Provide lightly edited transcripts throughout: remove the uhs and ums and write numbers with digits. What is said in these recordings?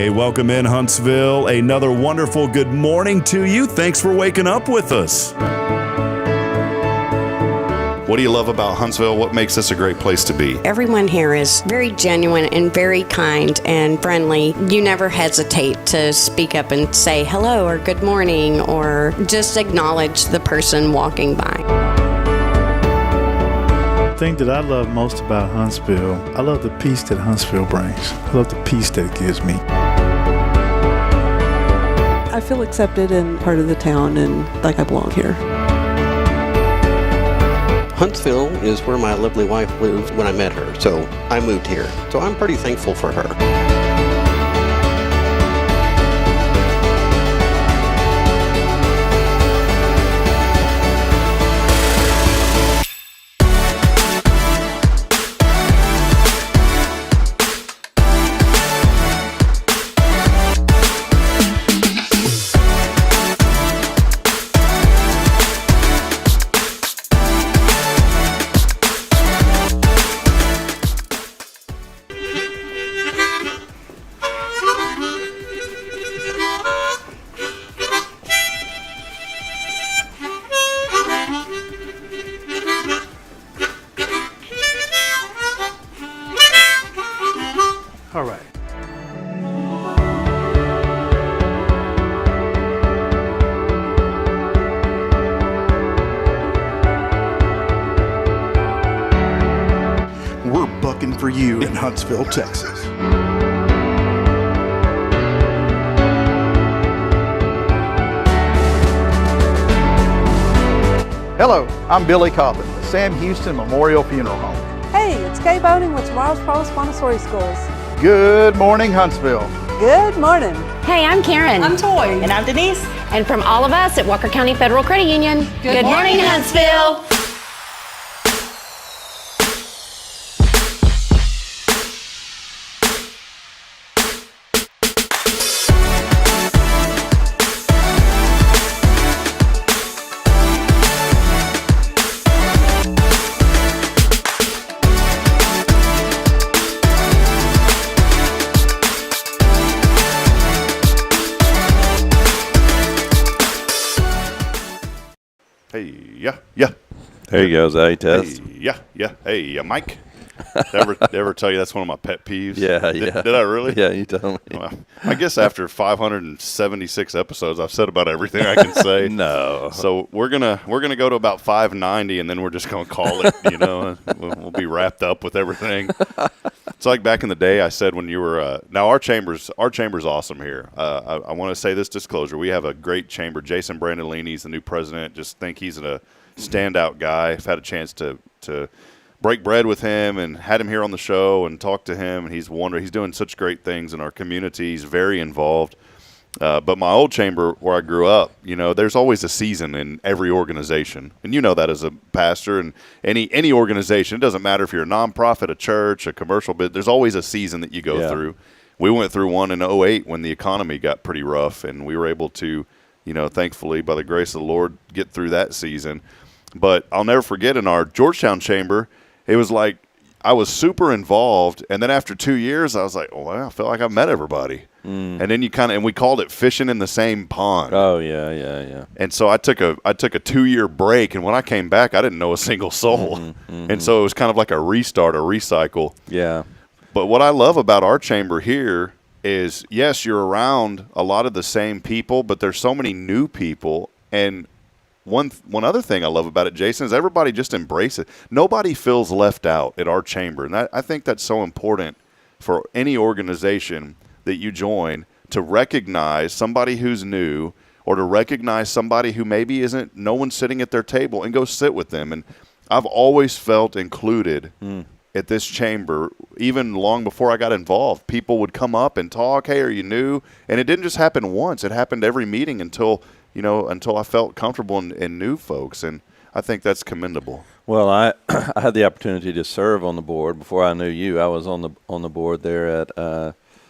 Hey, welcome in, Huntsville. Another wonderful good morning to you. Thanks for waking up with us. What do you love about Huntsville? What makes this a great place to be? Everyone here is very genuine and very kind and friendly. You never hesitate to speak up and say hello or good morning or just acknowledge the person walking by. The thing that I love most about Huntsville, I love the peace that Huntsville brings. I love the peace that it gives me. I feel accepted and part of the town and like I belong here. Huntsville is where my lovely wife lived when I met her, so I moved here. So I'm pretty thankful for her. All right. We're bucking for you in Huntsville, Texas. Hello, I'm Billy Cobbin, the Sam Houston Memorial Funeral Home. Hey, it's Kay Boning with Tomorrow's Provost Montessori Schools. Good morning, Huntsville. Good morning. Hey, I'm Karen. I'm Toy. And I'm Denise. And from all of us at Walker County Federal Credit Union, good morning, Huntsville. Hey, yeah. There you go, Zay. Test. Hey, yeah. Hey, Mike. Did I ever tell you that's one of my pet peeves? Yeah. Did I really? Yeah, you told me. Well, I guess after 576 episodes, I've said about everything I can say. No. So we're gonna go to about 590, and then we're just gonna call it. We'll be wrapped up with everything. It's like back in the day. I said when you were now our chamber's awesome here. I want to say this disclosure: we have a great chamber. Jason Brandolini's the new president. Just think he's a standout guy. I've had a chance to break bread with him and had him here on the show and talk to him, and he's doing such great things in our community. He's very involved. But my old chamber where I grew up, there's always a season in every organization. And you know that as a pastor and any organization. It doesn't matter if you're a nonprofit, a church, a commercial business. There's always a season that you go through. We went through one in 2008 when the economy got pretty rough, and we were able to, thankfully, by the grace of the Lord, get through that season. But I'll never forget in our Georgetown chamber, it was like I was super involved, and then after 2 years, I was like, I feel like I've met everybody. And then and we called it fishing in the same pond. Oh, yeah. And so I took a 2-year break, and when I came back, I didn't know a single soul. And so it was kind of like a restart, a recycle. Yeah. But what I love about our chamber here is, yes, you're around a lot of the same people, but there's so many new people. And one other thing I love about it, Jason, is everybody just embrace it. Nobody feels left out at our chamber. And I think that's so important for any organization that you join, to recognize somebody who's new or to recognize somebody who maybe no one's sitting at their table, and go sit with them. And I've always felt included at this chamber, even long before I got involved. People would come up and talk, hey, are you new? And it didn't just happen once. It happened every meeting until I felt comfortable in new folks. And I think that's commendable. Well, I had the opportunity to serve on the board before I knew you. I was on the board there at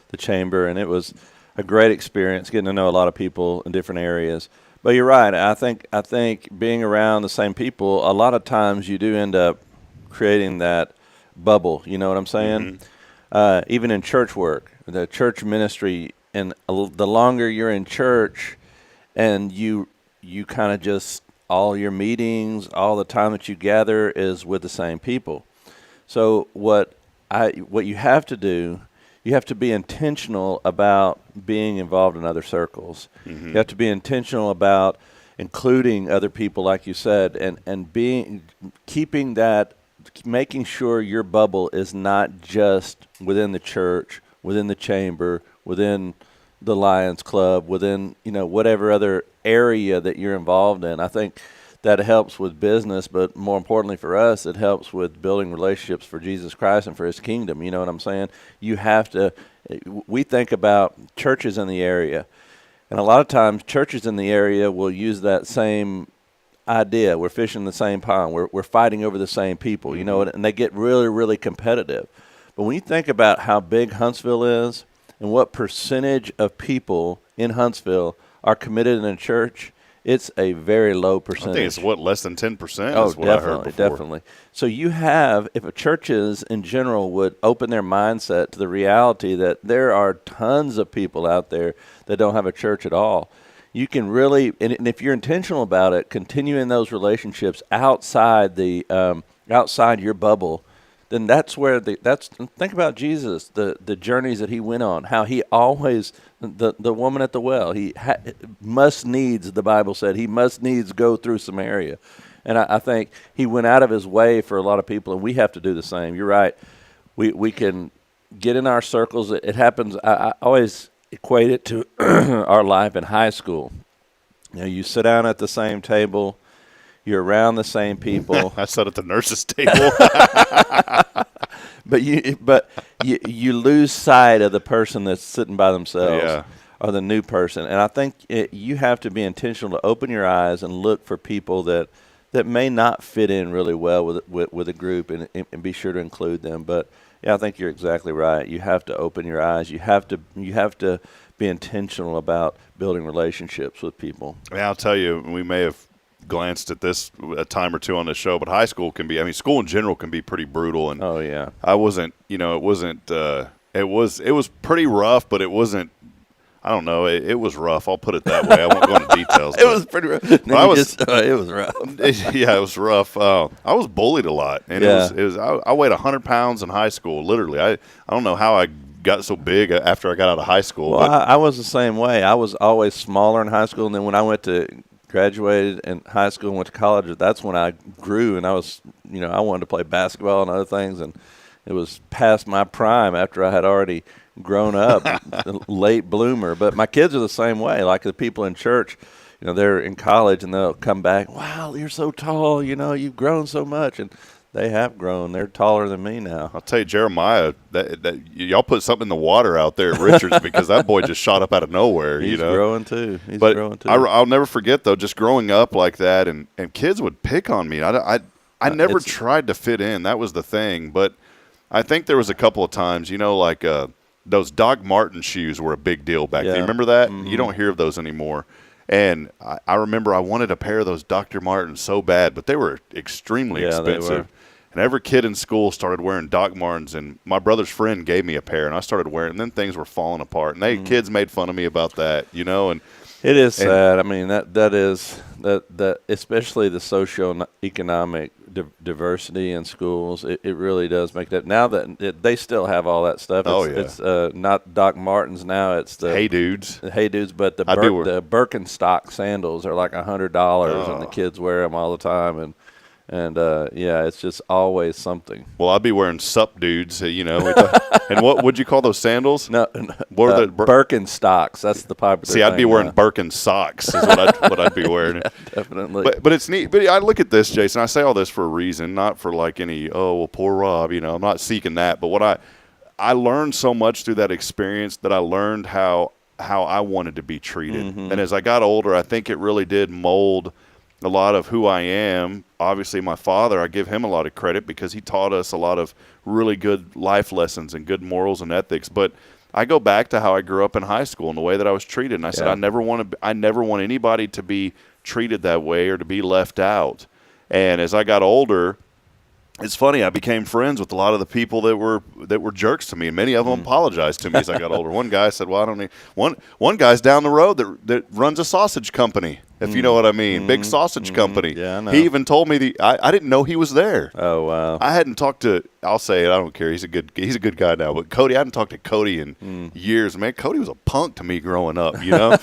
the chamber, and it was a great experience getting to know a lot of people in different areas. But you're right. I think being around the same people, a lot of times you do end up creating that bubble. You know what I'm saying? Even in church work, the church ministry the longer you're in church, and you kind of just all your meetings, all the time that you gather is with the same people. So what you have to do, you have to be intentional about being involved in other circles. Mm-hmm. You have to be intentional about including other people, like you said, and making sure your bubble is not just within the church, within the chamber, within the Lions Club, within whatever other area that you're involved in. I think that helps with business, but more importantly for us, it helps with building relationships for Jesus Christ and for His kingdom. You know what I'm saying? We think about churches in the area, and a lot of times churches in the area will use that same idea. We're fishing the same pond. We're fighting over the same people, and they get really, really competitive. But when you think about how big Huntsville is and what percentage of people in Huntsville are committed in a church, it's a very low percentage. I think it's less than 10%. Oh, is what I heard before. Definitely. So if churches in general would open their mindset to the reality that there are tons of people out there that don't have a church at all, you can really, and if you're intentional about it, continuing those relationships outside outside your bubble, then that's where think about Jesus, the journeys that He went on, how He always, the woman at the well, must needs, the Bible said, He must needs go through Samaria. And I think He went out of His way for a lot of people, and we have to do the same. You're right. We can get in our circles. It happens. I always equate it to our life in high school. You sit down at the same table. You're around the same people. I sat at the nurse's table. But you lose sight of the person that's sitting by themselves, or the new person. And I think you have to be intentional to open your eyes and look for people that may not fit in really well with a group, and be sure to include them. But yeah, I think you're exactly right. You have to open your eyes. You have to be intentional about building relationships with people. I'll tell you, we may have glanced at this a time or two on the show, but high school school in general can be pretty brutal. And oh yeah, it was pretty rough, but it wasn't. I don't know. It was rough. I'll put it that way. I won't go into details. It was pretty rough. It was rough. Yeah, it was rough. I was bullied a lot, and I weighed 100 pounds in high school. Literally, I don't know how I got so big after I got out of high school. Well, I was the same way. I was always smaller in high school, and then when I graduated in high school and went to college, that's when I grew, and I was, I wanted to play basketball and other things, and it was past my prime after I had already grown up, late bloomer. But my kids are the same way. Like the people in church, they're in college and they'll come back, wow, you're so tall, you've grown so much. And they have grown. They're taller than me now. I'll tell you, Jeremiah, that y'all put something in the water out there at Richards because that boy just shot up out of nowhere. He's growing too. I'll never forget, though, just growing up like that, and kids would pick on me. I never tried to fit in. That was the thing. But I think there was a couple of times, those Doc Marten shoes were a big deal back then. You remember that? Mm-hmm. You don't hear of those anymore. And I remember I wanted a pair of those Dr. Martens so bad, but they were extremely expensive. They were. And every kid in school started wearing Doc Martens, and my brother's friend gave me a pair, and I started wearing, and then things were falling apart. And kids made fun of me about that, and it is sad. I mean, that is especially the socioeconomic diversity in schools. It really does make that. Now that they still have all that stuff. It's not Doc Martens now. It's the Hey Dudes. But the Birkenstock sandals are like $100, and the kids wear them all the time. And it's just always something. Well, I'd be wearing Sup Dudes, and what would you call those sandals? No, Birkenstocks. That's the popular. See, I'd be wearing Birken socks. Is what I'd be wearing. Yeah, definitely. But it's neat. But I look at this, Jason. I say all this for a reason, not for like any poor Rob. I'm not seeking that. But what I learned so much through that experience that I learned how I wanted to be treated. Mm-hmm. And as I got older, I think it really did mold a lot of who I am. Obviously, my father, I give him a lot of credit because he taught us a lot of really good life lessons and good morals and ethics. But I go back to how I grew up in high school and the way that I was treated. And I said, I never want anybody to be treated that way or to be left out. And as I got older, it's funny. I became friends with a lot of the people that were jerks to me, and many of them apologized to me as I got older. One guy said, "Well, I don't need one guy's down the road that runs a sausage company, if you know what I mean, big sausage company." Yeah, I know. He even told me I didn't know he was there. Oh, wow. I hadn't talked to. I'll say it. I don't care. He's a good guy now. But Cody, I hadn't talked to Cody in years. Man, Cody was a punk to me growing up. You know,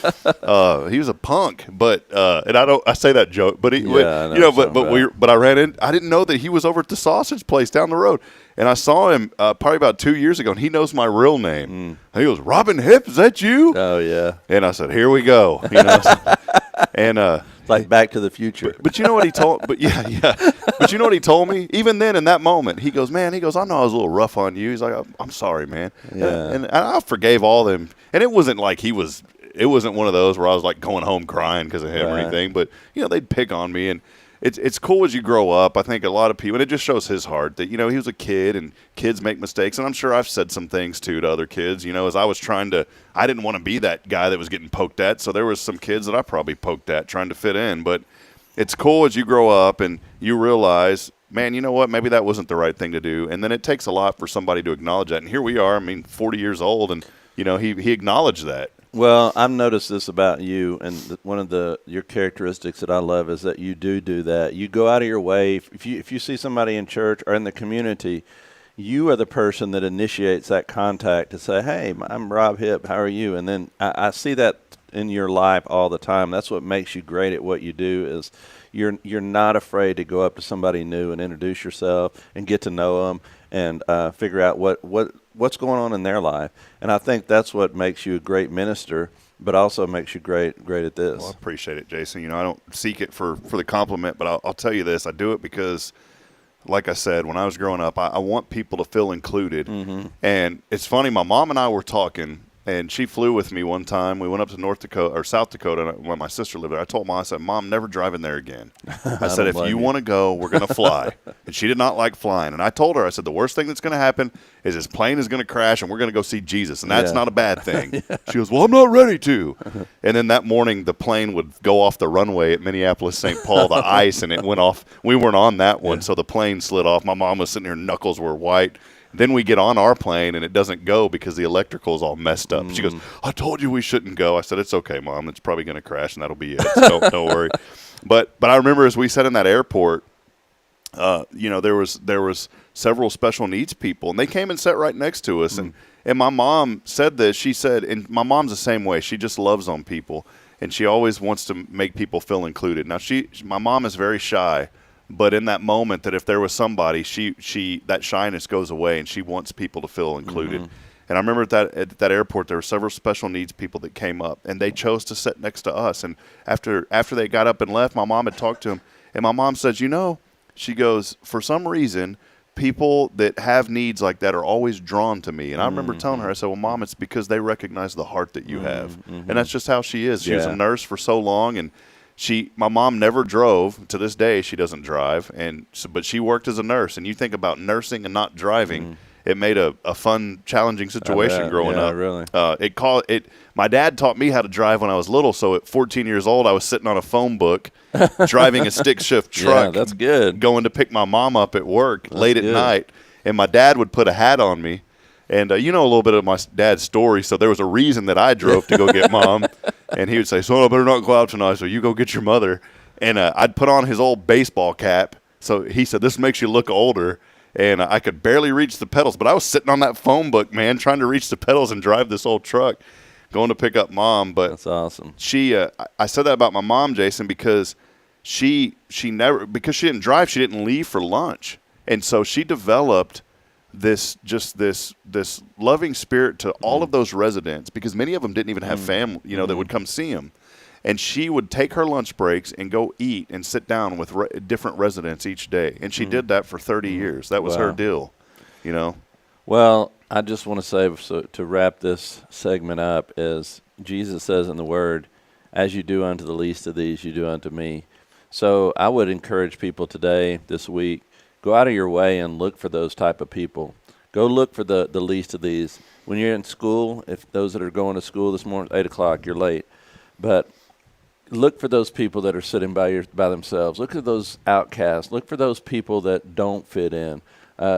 he was a punk. But and I say that joke. But I didn't know that he was over at the sausage place down the road. And I saw him probably about 2 years ago, and he knows my real name. He goes, "Robin Hipp, is that you?" Oh, yeah. And I said, "Here we go." You know, and like Back to the Future. But you know what he told? But yeah. But you know what he told me? Even then, in that moment, he goes, "Man," he goes, "I know I was a little rough on you." He's like, "I'm sorry, man." Yeah. And I forgave all them. And it wasn't like it wasn't one of those where I was like going home crying because of him or anything. But they'd pick on me, and it's cool as you grow up. I think a lot of people, and it just shows his heart that he was a kid, and kids make mistakes. And I'm sure I've said some things too to other kids. As I was I didn't want to be that guy that was getting poked at. So there was some kids that I probably poked at trying to fit in. But it's cool as you grow up and you realize, man, you know what? Maybe that wasn't the right thing to do. And then it takes a lot for somebody to acknowledge that. And here we are. 40 years old, and he acknowledged that. Well, I've noticed this about you, and one of your characteristics that I love is that you do that. You go out of your way. If you see somebody in church or in the community, you are the person that initiates that contact to say, "Hey, I'm Rob Hipp. How are you?" And then I see that in your life all the time. That's what makes you great at what you do. Is you're not afraid to go up to somebody new and introduce yourself and get to know them and figure out what's going on in their life. And I think that's what makes you a great minister, but also makes you great at this. Well, I appreciate it, Jason. I don't seek it for the compliment, but I'll tell you this. I do it because, like I said, when I was growing up, I want people to feel included. And it's funny, my mom and I were talking, and she flew with me one time. We went up to North Dakota or South Dakota when my sister lived there. I told Mom, I said, "Mom, never driving there again." I said, "If you want to go, we're going to fly." And she did not like flying. And I told her, I said, "The worst thing that's going to happen is this plane is going to crash and we're going to go see Jesus. And that's not a bad thing." She goes, "Well, I'm not ready to." And then that morning, the plane would go off the runway at Minneapolis, St. Paul, the ice, and it went off. We weren't on that one, so the plane slid off. My mom was sitting there, knuckles were white. Then we get on our plane, and it doesn't go because the electrical is all messed up. She goes, "I told you we shouldn't go." I said, "It's okay, Mom. It's probably going to crash, and that'll be it. So don't worry." But I remember as we sat in that airport, there was several special needs people, and they came and sat right next to us. And my mom said this. She said, and my mom's the same way. She just loves on people, and she always wants to make people feel included. Now, my mom is very shy. But in that moment, that if there was somebody, that shyness goes away, and she wants people to feel included. And I remember at that airport, there were several special needs people that came up, and they chose to sit next to us. And after they got up and left, my mom had talked to them, and my mom says, she goes, "For some reason, people that have needs like that are always drawn to me." And I remember telling her, I said, "Well, Mom, it's because they recognize the heart that you have." And that's just how she is. She was a nurse for so long, and my mom never drove. To this day, she doesn't drive, but she worked as a nurse. And you think about nursing and not driving, it made a fun, challenging situation growing up. Really. My dad taught me how to drive when I was little. So at 14 years old, I was sitting on a phone book, driving a stick shift truck. Yeah, that's good. Going to pick my mom up at work late at night, and my dad would put a hat on me. And a little bit of my dad's story, so there was a reason that I drove to go get Mom. And he would say, "Son, I better not go out tonight, so you go get your mother." And I'd put on his old baseball cap. So he said, "This makes you look older." And I could barely reach the pedals. But I was sitting on that phone book, man, trying to reach the pedals and drive this old truck, going to pick up Mom. But that's awesome. I said that about my mom, Jason, because because she didn't drive, she didn't leave for lunch. And so she developed this loving spirit to all of those residents, because many of them didn't even have family, that would come see them. And she would take her lunch breaks and go eat and sit down with different residents each day. And she did that for 30 years. That was her deal, Well, I just want to say, so to wrap this segment up, is Jesus says in the Word, "As you do unto the least of these, you do unto me." So I would encourage people today, this week, go out of your way and look for those type of people. Go look for the least of these. When you're in school, if those that are going to school this morning, 8 o'clock, you're late. But look for those people that are sitting by themselves. Look at those outcasts. Look for those people that don't fit in.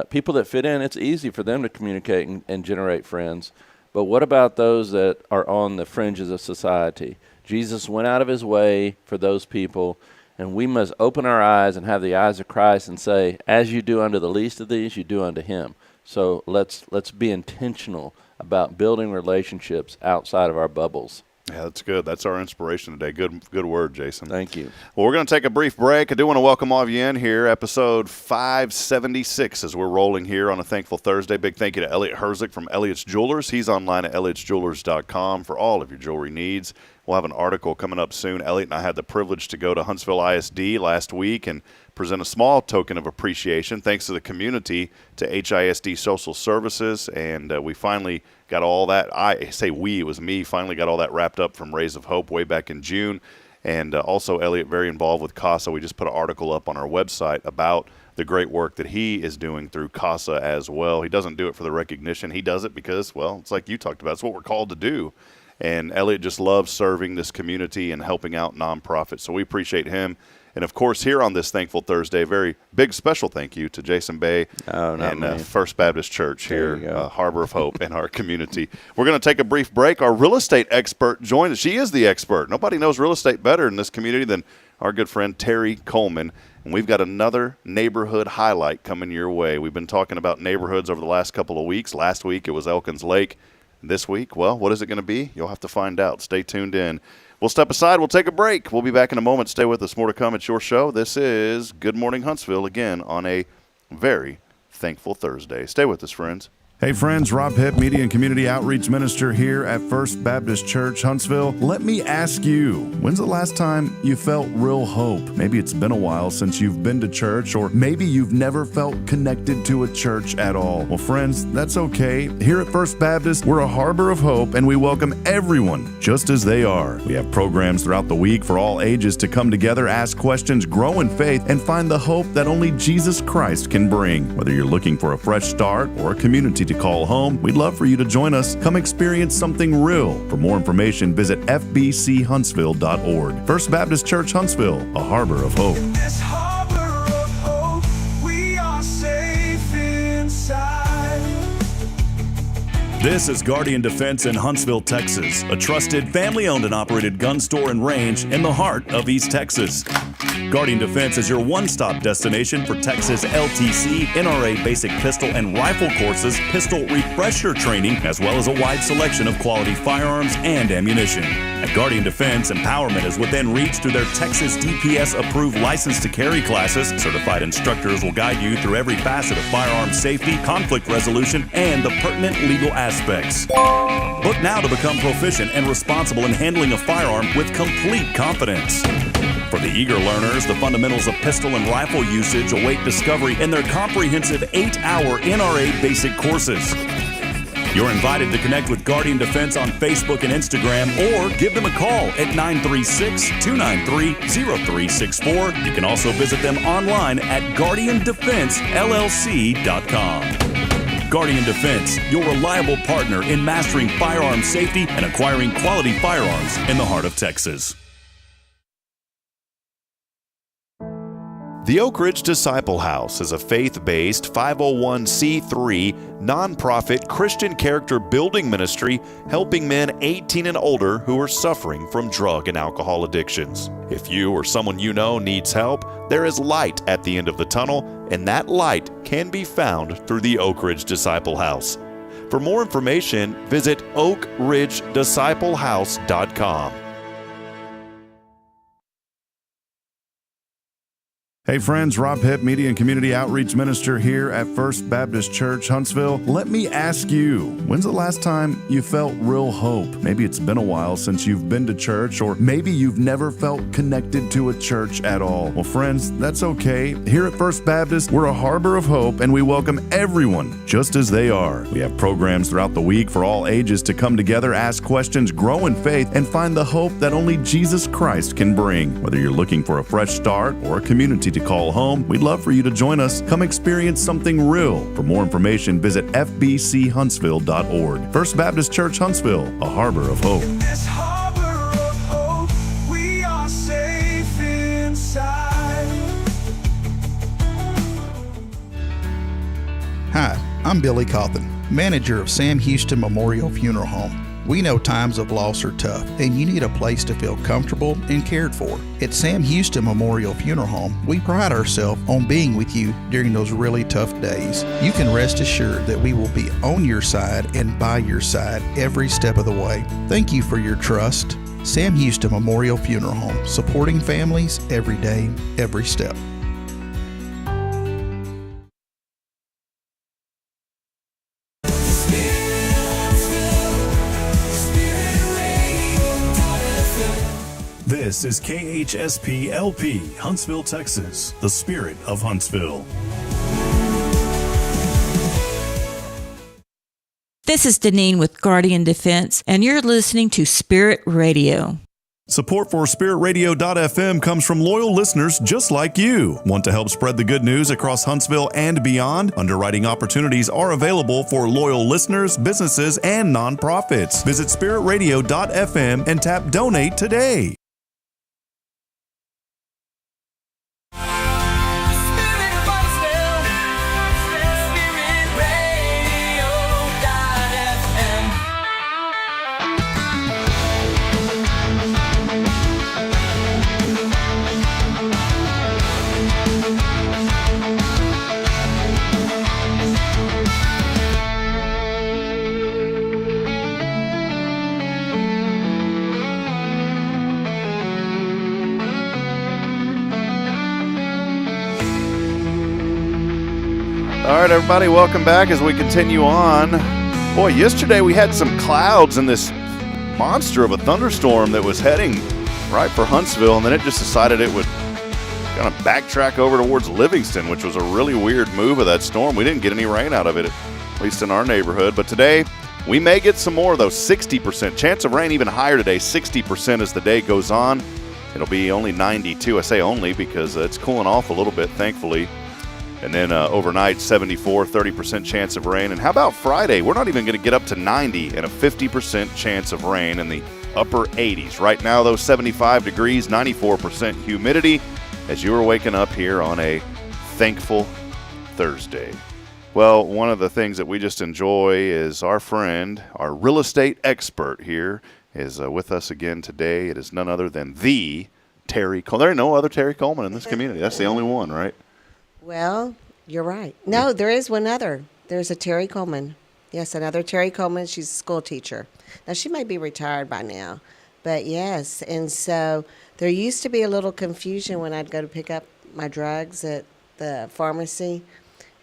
People that fit in, it's easy for them to communicate and generate friends. But what about those that are on the fringes of society? Jesus went out of his way for those people, and we must open our eyes and have the eyes of Christ and say, as you do unto the least of these, you do unto him. So let's be intentional about building relationships outside of our bubbles. Yeah, that's good. That's our inspiration today. Good word, Jason. Thank you. Well, we're going to take a brief break. I do want to welcome all of you in here, episode 576, as we're rolling here on a Thankful Thursday. Big thank you to Elliot Herzig from Elliot's Jewelers. He's online at elliotsjewelers.com for all of your jewelry needs. We'll have an article coming up soon. Elliot and I had the privilege to go to Huntsville ISD last week and present a small token of appreciation, thanks to the community, to HISD Social Services, and we finally got all that. It was me, finally got all that wrapped up from Rays of Hope way back in June. And also, Elliot, very involved with CASA. We just put an article up on our website about the great work that he is doing through CASA as well. He doesn't do it for the recognition. He does it because, well, it's like you talked about. It's what we're called to do. And Elliot just loves serving this community and helping out nonprofits. So we appreciate him. And, of course, here on this Thankful Thursday, very big special thank you to Jason Bay and First Baptist Church here, Harbor of Hope, in our community. We're going to take a brief break. Our real estate expert joined us. She is the expert. Nobody knows real estate better in this community than our good friend Terry Coleman. And we've got another neighborhood highlight coming your way. We've been talking about neighborhoods over the last couple of weeks. Last week it was Elkins Lake. This week, well, what is it going to be? You'll have to find out. Stay tuned in. We'll step aside. We'll take a break. We'll be back in a moment. Stay with us. More to come. It's your show. This is Good Morning Huntsville, again, on a very Thankful Thursday. Stay with us, friends. Hey friends, Rob Hipp, Media and Community Outreach Minister here at First Baptist Church, Huntsville. Let me ask you, when's the last time you felt real hope? Maybe it's been a while since you've been to church, or maybe you've never felt connected to a church at all. Well, friends, that's okay. Here at First Baptist, we're a harbor of hope, and we welcome everyone just as they are. We have programs throughout the week for all ages to come together, ask questions, grow in faith, and find the hope that only Jesus Christ can bring. Whether you're looking for a fresh start or a community to call home, we'd love for you to join us. Come experience something real. For more information, visit fbchuntsville.org. First Baptist Church, Huntsville, a harbor of hope. In this harbor of hope, we are safe inside. This is Guardian Defense in Huntsville, Texas, a trusted, family-owned and operated gun store and range in the heart of East Texas. Guardian Defense is your one-stop destination for Texas LTC, NRA basic pistol and rifle courses, pistol refresher training, as well as a wide selection of quality firearms and ammunition. At Guardian Defense, empowerment is within reach through their Texas DPS-approved license to carry classes. Certified instructors will guide you through every facet of firearm safety, conflict resolution, and the pertinent legal aspects. Book now to become proficient and responsible in handling a firearm with complete confidence. For the eager learners, the fundamentals of pistol and rifle usage await discovery in their comprehensive 8-hour NRA basic courses. You're invited to connect with Guardian Defense on Facebook and Instagram, or give them a call at 936-293-0364. You can also visit them online at guardiandefensellc.com. Guardian Defense, your reliable partner in mastering firearm safety and acquiring quality firearms in the heart of Texas. The Oak Ridge Disciple House is a faith-based 501c3 nonprofit Christian character building ministry helping men 18 and older who are suffering from drug and alcohol addictions. If you or someone you know needs help, there is light at the end of the tunnel, and that light can be found through the Oak Ridge Disciple House. For more information, visit oakridgedisciplehouse.com. Hey friends, Rob Hipp, Media and Community Outreach Minister here at First Baptist Church, Huntsville. Let me ask you, when's the last time you felt real hope? Maybe it's been a while since you've been to church, or maybe you've never felt connected to a church at all. Well, friends, that's okay. Here at First Baptist, we're a harbor of hope, and we welcome everyone just as they are. We have programs throughout the week for all ages to come together, ask questions, grow in faith, and find the hope that only Jesus Christ can bring. Whether you're looking for a fresh start or a community to call home, we'd love for you to join us. Come experience something real. For more information, visit fbchuntsville.org. First Baptist Church, Huntsville, a harbor of hope. In this harbor of hope, we are I'm Billy Cawthon, manager of Sam Houston Memorial Funeral Home. We know times of loss are tough, and you need a place to feel comfortable and cared for. At Sam Houston Memorial Funeral Home, we pride ourselves on being with you during those really tough days. You can rest assured that we will be on your side and by your side every step of the way. Thank you for your trust. Sam Houston Memorial Funeral Home, supporting families every day, every step. This is KHSP LP, Huntsville, Texas, the spirit of Huntsville. This is Deneen with Guardian Defense, and you're listening to Spirit Radio. Support for SpiritRadio.fm comes from loyal listeners just like you. Want to help spread the good news across Huntsville and beyond? Underwriting opportunities are available for loyal listeners, businesses, and nonprofits. Visit SpiritRadio.fm and tap Donate today. All right, everybody, welcome back as we continue on. Boy, yesterday we had some clouds and this monster of a thunderstorm that was heading right for Huntsville, and then it just decided it would kind of backtrack over towards Livingston, which was a really weird move of that storm. We didn't get any rain out of it, at least in our neighborhood. But today, we may get some more, though. 60%. Chance of rain even higher today, 60% as the day goes on. It'll be only 92. I say only because it's cooling off a little bit, thankfully. And then overnight, 74, 30% chance of rain. And how about Friday? We're not even going to get up to 90 and a 50% chance of rain in the upper 80s. Right now, though, 75 degrees, 94% humidity as you are waking up here on a thankful Thursday. Well, one of the things that we just enjoy is our friend, our real estate expert here, is with us again today. It is none other than the Terry Coleman. There are no other Terry Coleman in this community. That's the only one, right? Well, you're right. No, there is one other. There's a Terry Coleman. Yes, another Terry Coleman. She's a school teacher. Now, she may be retired by now, but yes. And so there used to be a little confusion when I'd go to pick up my drugs at the pharmacy.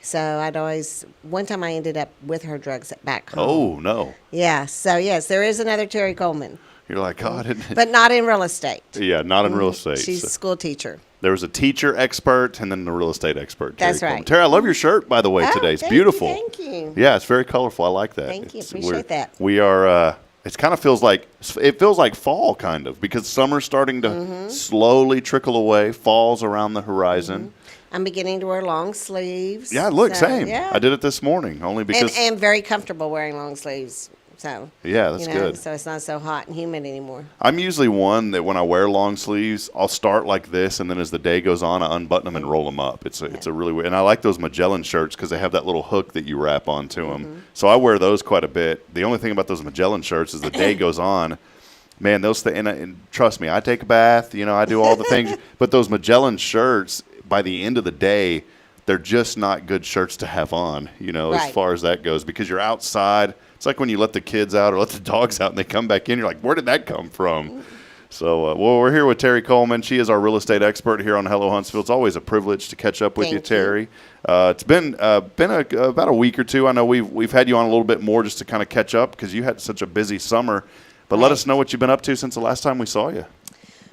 So I'd always, one time I ended up with her drugs back home. Oh, no. Yeah, so yes, there is another Terry Coleman. You're like, God. But not in real estate. Yeah, not in real estate. She's a school teacher. There was a teacher expert and then the real estate expert. Terry That's right. Coleman. Terry, I love your shirt, by the way, today. It's beautiful. Thank you. Yeah, it's very colorful. I like that. Thank you. Appreciate that. We are, it kind of feels like fall, kind of, because summer's starting to slowly trickle away. Fall's around the horizon. I'm beginning to wear long sleeves. Yeah, look, same. Yeah. I did it this morning, only because. And very comfortable wearing long sleeves. So yeah, that's good. So it's not so hot and humid anymore. I'm usually one that when I wear long sleeves, I'll start like this, and then as the day goes on, I unbutton them and roll them up. It's a really weird, and I like those Magellan shirts because they have that little hook that you wrap onto them. So I wear those quite a bit. The only thing about those Magellan shirts is the day goes on, man, those and trust me, I take a bath, I do all the things, but those Magellan shirts, by the end of the day, they're just not good shirts to have on, as far as that goes, because you're outside. It's like when you let the kids out or let the dogs out and they come back in, you're like, where did that come from? So, we're here with Terry Coleman. She is our real estate expert here on Hello Huntsville. It's always a privilege to catch up with you, Terry. It's been about a week or two. I know we've had you on a little bit more just to kind of catch up because you had such a busy summer. But let us know what you've been up to since the last time we saw you.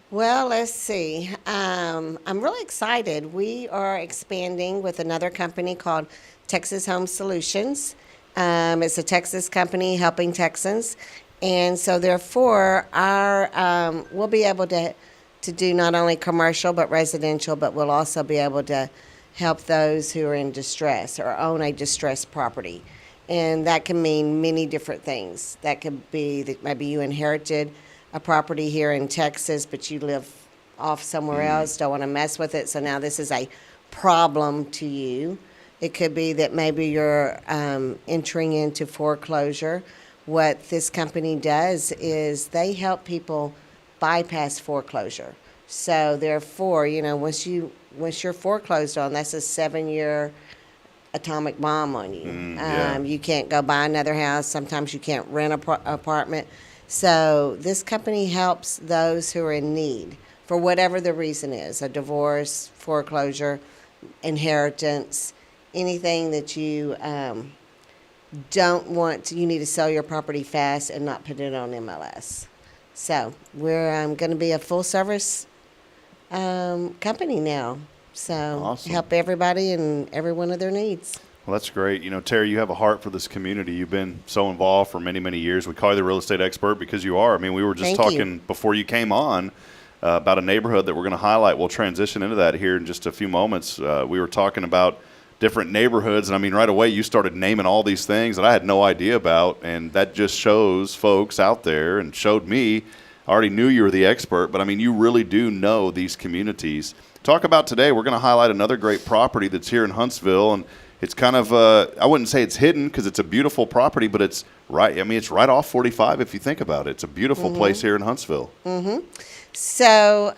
Well, let's see. I'm really excited. We are expanding with another company called Texas Home Solutions. It's a Texas company helping Texans. And so therefore, we'll be able to do not only commercial but residential, but we'll also be able to help those who are in distress or own a distressed property. And that can mean many different things. That could be that maybe you inherited a property here in Texas, but you live off somewhere else, don't want to mess with it, so now this is a problem to you. It could be that maybe you're entering into foreclosure. What this company does is they help people bypass foreclosure. So therefore, once you're foreclosed on, that's a 7-year atomic bomb on you. You can't go buy another house. Sometimes you can't rent an apartment. So this company helps those who are in need for whatever the reason is, a divorce, foreclosure, inheritance, anything that you don't want to, you need to sell your property fast and not put it on MLS. So we're going to be a full service company now. So Awesome. help everybody and every one of their needs. Well, that's great. Terry, you have a heart for this community. You've been so involved for many, many years. We call you the real estate expert because you are. I mean, we were just Thank talking you. before you came on about a neighborhood that we're going to highlight. We'll transition into that here in just a few moments. We were talking about different neighborhoods, and I mean, right away you started naming all these things that I had no idea about, and that just shows folks out there and showed me. I already knew you were the expert, but I mean, you really do know these communities. Talk about today, we're going to highlight another great property that's here in Huntsville, and it's kind of, I wouldn't say it's hidden because it's a beautiful property, but it's right, I mean, it's right off 45 if you think about it. It's a beautiful place here in Huntsville. So,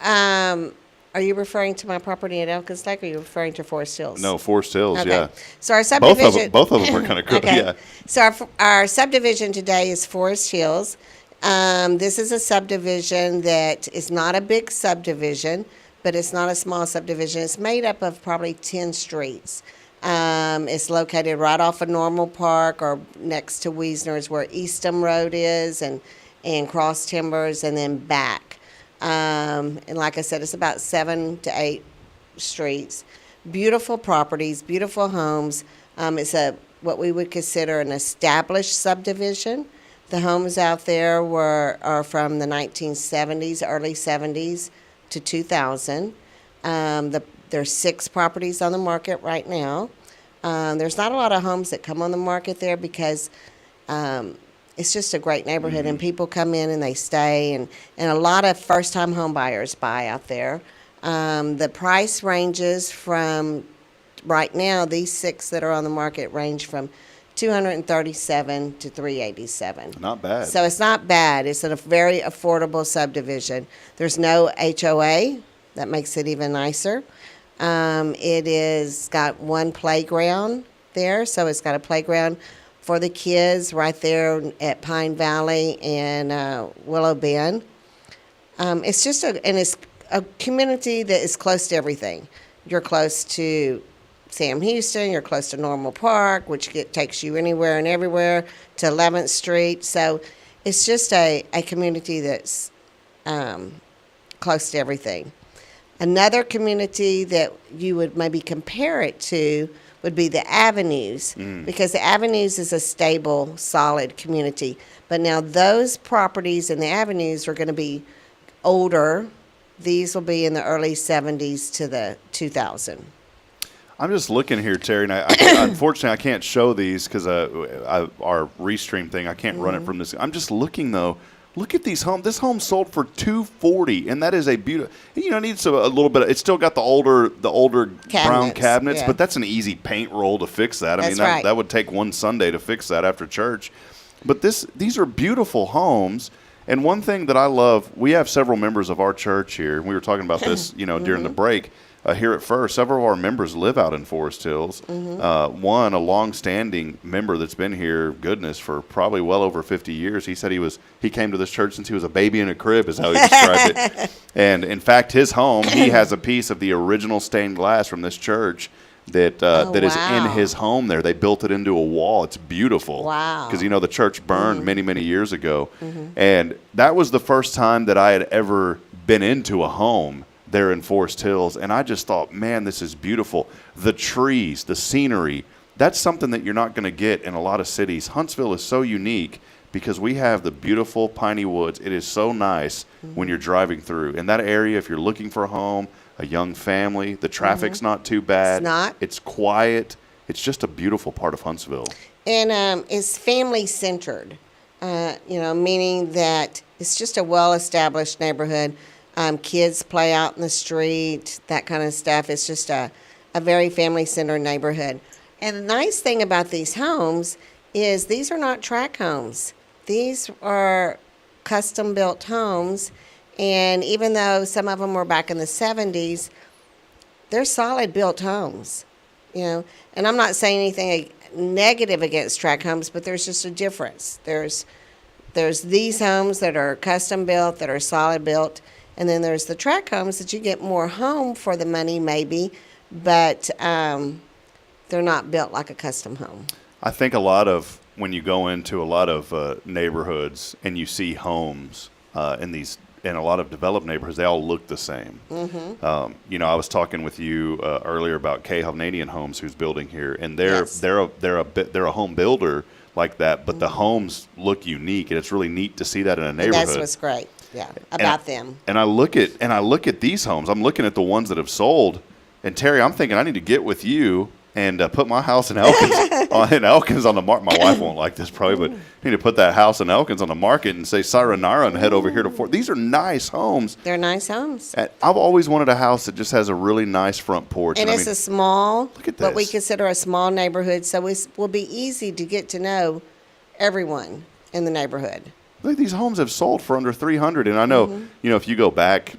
are you referring to my property at Elkins Lake, or are you referring to Forest Hills? No, Forest Hills, Okay. yeah. So our subdivision. Both of them are kind of cool, Okay. yeah. So our subdivision today is Forest Hills. This is a subdivision that is not a big subdivision, but it's not a small subdivision. It's made up of probably 10 streets. It's located right off of Normal Park or next to Wiesner's, where Eastham Road is, and Cross Timbers, and then back. And like I said, it's about 7 to 8 streets. Beautiful properties, beautiful homes. It's what we would consider an established subdivision. The homes out there are from the 1970s, early 70s to 2000. There's 6 properties on the market right now. There's not a lot of homes that come on the market there because it's just a great neighborhood, and people come in and they stay, and a lot of first-time home buyers buy out there. The price ranges from, right now, these 6 that are on the market range from $237 to $387. Not bad. So it's not bad. It's a very affordable subdivision. There's no HOA. That makes it even nicer. It is got one playground there, so it's got a playground for the kids right there at Pine Valley and Willow Bend. It's just it's a community that is close to everything. You're close to Sam Houston, you're close to Normal Park, which takes you anywhere and everywhere, to 11th Street. So it's just a community that's close to everything. Another community that you would maybe compare it to would be the Avenues, because the Avenues is a stable, solid community. But now those properties in the Avenues are going to be older. These will be in the early 70s to the 2000. I'm just looking here, Terry, and unfortunately I can't show these because our restream thing, I can't run it from this. I'm just looking, though. Look at these homes. This home sold for $240, and that is a beautiful. It needs a little bit. It's still got the older brown cabinets, yeah. But that's an easy paint roll to fix that. I mean, right. that would take one Sunday to fix that after church. But these are beautiful homes. And one thing that I love, we have several members of our church here, and we were talking about this, during the break. Here at First, several of our members live out in Forest Hills. One, a long-standing member that's been here, for probably well over 50 years. He said he came to this church since he was a baby in a crib, is how he described it. And in fact, his home, he has a piece of the original stained glass from this church that is in his home there. They built it into a wall. It's beautiful. Wow. Because, the church burned many, many years ago. And that was the first time that I had ever been into a home there in Forest Hills, and I just thought, man, this is beautiful. The trees, the scenery, that's something that you're not going to get in a lot of cities. Huntsville is so unique because we have the beautiful piney woods. It is so nice when you're driving through. In that area, if you're looking for a home, a young family, the traffic's not too bad. It's not. It's quiet. It's just a beautiful part of Huntsville. And it's family-centered, meaning that it's just a well-established neighborhood. Kids play out in the street, that kind of stuff. It's just a very family-centered neighborhood. And the nice thing about these homes is these are not tract homes. These are custom-built homes, and even though some of them were back in the 70s, they're solid-built homes, you know. And I'm not saying anything negative against tract homes, but there's just a difference. There's these homes that are custom-built, that are solid-built, and then there's the tract homes that you get more home for the money maybe, but they're not built like a custom home. I think a lot of when you go into a lot of neighborhoods and you see homes in a lot of developed neighborhoods, they all look the same. Mm-hmm. You know, I was talking with you earlier about Kay Hovnanian Homes, who's building here, and they're a home builder like that, but the homes look unique, and it's really neat to see that in a neighborhood. And that's what's great, about them. And I look at these homes. I'm looking at the ones that have sold, and Terry, I'm thinking I need to get with you and put my house in Elkins on the market. My wife won't like this probably, but I need to put that house in Elkins on the market and say Sayonara and head over here to Fort. These are nice homes. They're nice homes. And I've always wanted a house that just has a really nice front porch. And it's a small, look at what we this. consider a small neighborhood, so it will be easy to get to know everyone in the neighborhood. Look, these homes have sold for under $300,000, and I know, you know, if you go back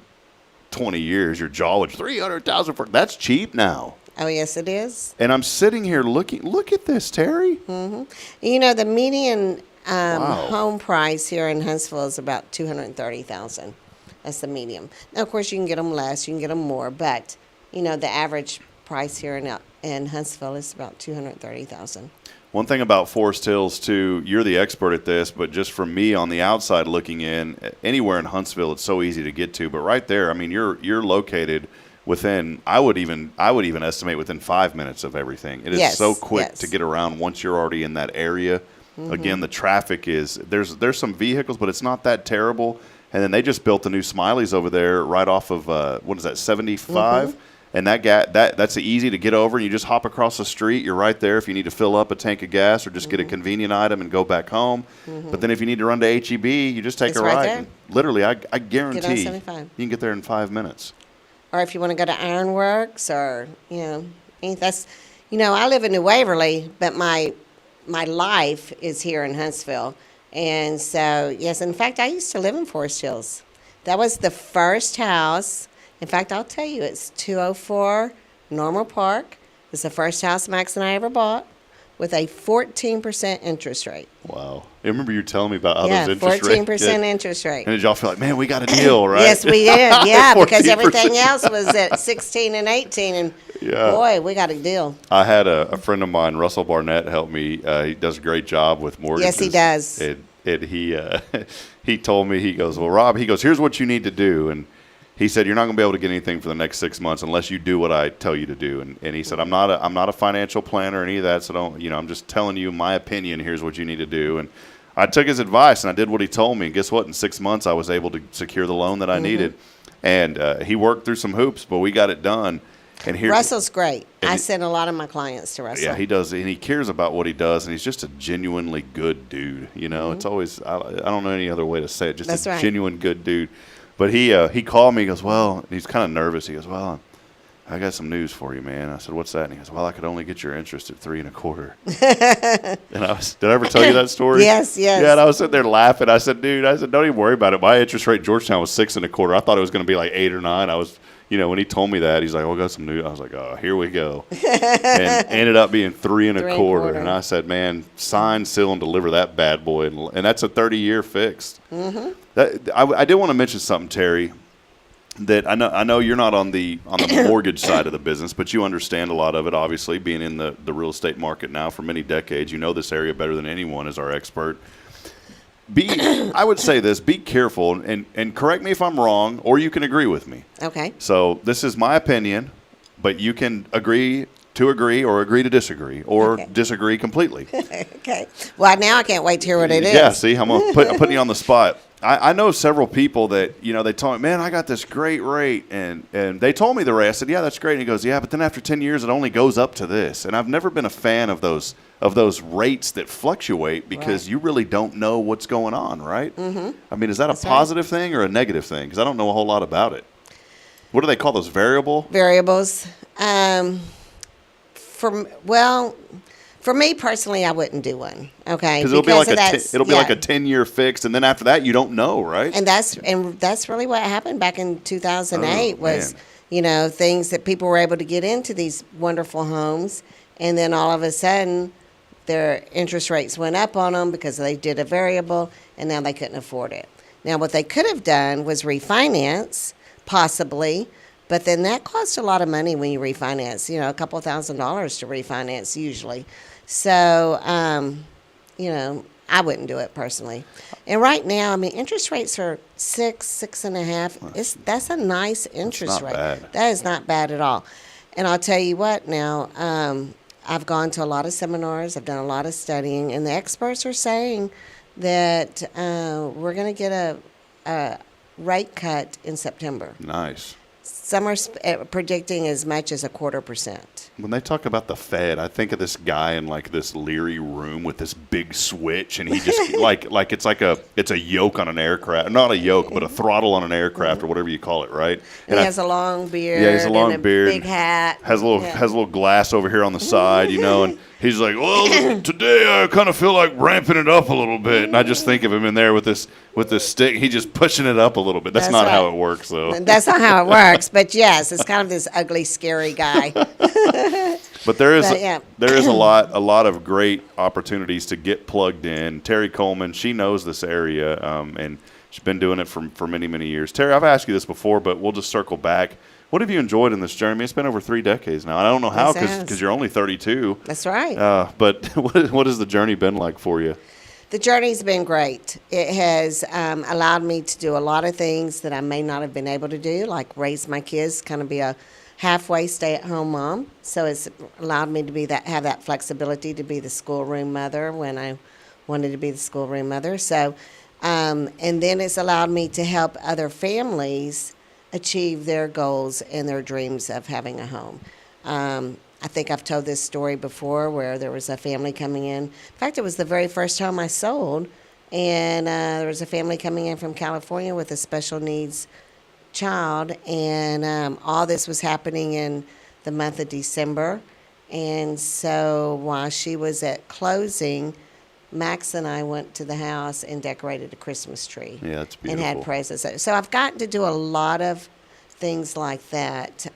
20 years, your jaw would $300,000 for that's cheap now. Oh, yes, it is. And I'm sitting here looking. Look at this, Terry. Mm-hmm. You know, the median home price here in Huntsville is about $230,000. That's the median. Now, of course, you can get them less, you can get them more, but you know, the average price here in Huntsville is about $230,000. One thing about Forest Hills, too, you're the expert at this, but just from me on the outside looking in, anywhere in Huntsville, it's so easy to get to. But right there, I mean, you're located within, I would even estimate within 5 minutes of everything. It is so quick to get around once you're already in that area. Mm-hmm. Again, the traffic is, there's some vehicles, but it's not that terrible. And then they just built the new Smileys over there right off of, what is that, 75? Mm-hmm. And that's easy to get over. You just hop across the street. You're right there if you need to fill up a tank of gas or just get a convenient item and go back home. Mm-hmm. But then if you need to run to HEB, you just take a ride. And literally, I guarantee you can get there in 5 minutes. Or if you want to go to Ironworks or, you know, that's, you know, I live in New Waverly, but my life is here in Huntsville. And so, yes, in fact, I used to live in Forest Hills. That was the first house. In fact, I'll tell you, it's 204 Normal Park. It's the first house Max and I ever bought with a 14% interest rate. Wow. I remember you telling me about how those interest rates. 14% interest rate. And did y'all feel like, man, we got a deal, right? Yes, we did. Yeah, because everything else was at 16 and 18. And, boy, we got a deal. I had a friend of mine, Russell Barnett, help me. He does a great job with mortgages. Yes, he does. And he told me, he goes, well, Rob, he goes, here's what you need to do. And he said, you're not going to be able to get anything for the next 6 months unless you do what I tell you to do. And he said, I'm not a financial planner or any of that, so don't, you know, I'm just telling you my opinion. Here's what you need to do. And I took his advice and I did what he told me. And guess what? In 6 months, I was able to secure the loan that I needed. And he worked through some hoops, but we got it done. And Russell's great. I send a lot of my clients to Russell. Yeah, he does, and he cares about what he does, and he's just a genuinely good dude. You know, it's always, I don't know any other way to say it, just genuine good dude. But he called me. He goes, well, he's kind of nervous. He goes, well, I got some news for you, man. I said, what's that? And he goes, well, I could only get your interest at 3 1/4. And did I ever tell you that story? Yes. Yeah, and I was sitting there laughing. I said, dude, don't even worry about it. My interest rate in Georgetown was 6 1/4. I thought it was going to be like 8 or 9. I was, you know, when he told me that, he's like, oh, I got some news. I was like, oh, here we go. And ended up being 3 1/4. And I said, man, sign, seal, and deliver that bad boy. And that's a 30-year fixed. Mm-hmm. I did want to mention something, Terry, that I know you're not on the mortgage side of the business, but you understand a lot of it, obviously, being in the real estate market now for many decades. You know this area better than anyone as our expert. I would say this, be careful, and correct me if I'm wrong, or you can agree with me. Okay. So this is my opinion, but you can agree to agree or agree to disagree or disagree completely. Okay. Well, now I can't wait to hear what it is. Yeah, see, I'm putting you on the spot. I know several people that, you know, they told me, man, I got this great rate. And they told me the rate. I said, yeah, that's great. And he goes, yeah, but then after 10 years, it only goes up to this. And I've never been a fan of those rates that fluctuate because you really don't know what's going on, right? Mm-hmm. I mean, is that a positive thing or a negative thing? Because I don't know a whole lot about it. What do they call those, variables? Variables. For me personally, I wouldn't do one. Okay, because it'll be like a 10-year fix, and then after that, you don't know, right? And that's really what happened back in 2008 was, man. Things that people were able to get into these wonderful homes, and then all of a sudden, their interest rates went up on them because they did a variable, and now they couldn't afford it. Now, what they could have done was refinance, possibly. But then that costs a lot of money when you refinance, a couple $1,000s to refinance usually. So, I wouldn't do it personally. And right now, interest rates are 6.5. That's a nice interest rate. Bad. That is not bad at all. And I'll tell you what now, I've gone to a lot of seminars. I've done a lot of studying. And the experts are saying that we're going to get a rate cut in September. Nice. Some are predicting as much as 0.25%. When they talk about the Fed, I think of this guy in like this leery room with this big switch, and he just it's a yoke on an aircraft, not a yoke, but a throttle on an aircraft or whatever you call it, right? And he has a long beard. Yeah, he has a long beard, big hat. Has a little glass over here on the side, and he's like, well, today I kind of feel like ramping it up a little bit, and I just think of him in there with this stick. He's just pushing it up a little bit. That's not how it works, though. That's not how it works. But yes, it's kind of this ugly, scary guy. But there is a lot of great opportunities to get plugged in. Terry Coleman, she knows this area, and she's been doing it for many, many years. Terry, I've asked you this before, but we'll just circle back. What have you enjoyed in this journey? It's been over 3 decades now. I don't know how because you're only 32. That's right. But what has the journey been like for you? The journey's been great. It has allowed me to do a lot of things that I may not have been able to do, like raise my kids, kind of be a halfway stay-at-home mom. So it's allowed me to have that flexibility to be the schoolroom mother when I wanted to be the schoolroom mother. So, and then it's allowed me to help other families achieve their goals and their dreams of having a home. I think I've told this story before where there was a family coming in. In fact, it was the very first home I sold, and there was a family coming in from California with a special needs child, and all this was happening in the month of December. And so while she was at closing, Max and I went to the house and decorated a Christmas tree. Yeah, that's beautiful. And had presents. So I've gotten to do a lot of things like that.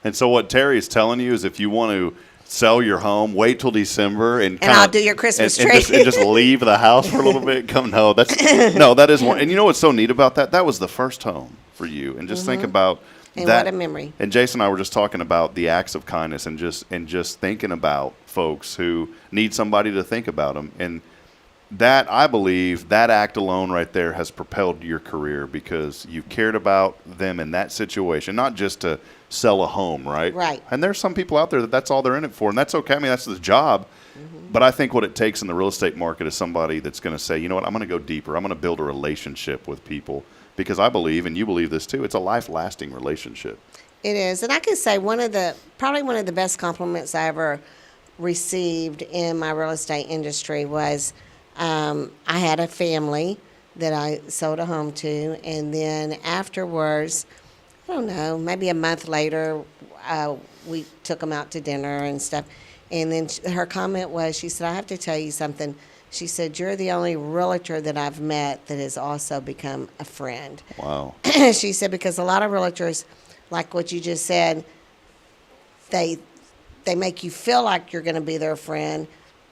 And so what Terry is telling you is if you want to sell your home, wait till December and I'll do your Christmas tree. And just leave the house for a little bit. That is one. And you know what's so neat about that? That was the first home for you. And just think about and that. What a memory. And Jason and I were just talking about the acts of kindness and just thinking about folks who need somebody to think about them. And that, I believe, that act alone right there has propelled your career because you cared about them in that situation, not just to sell a home, right? Right. And there's some people out there that's all they're in it for, and that's okay. I mean, that's the job. But I think what it takes in the real estate market is somebody that's going to say, you know what, I'm going to go deeper. I'm going to build a relationship with people because I believe, and you believe this too, it's a life-lasting relationship. It is. And I can say probably one of the best compliments I ever received in my real estate industry was I had a family that I sold a home to, and then afterwards, I don't know, maybe a month later, we took them out to dinner and stuff. And then her comment was, she said, I have to tell you something. She said, you're the only realtor that I've met that has also become a friend. Wow. She said, because a lot of realtors, like what you just said, they make you feel like you're going to be their friend,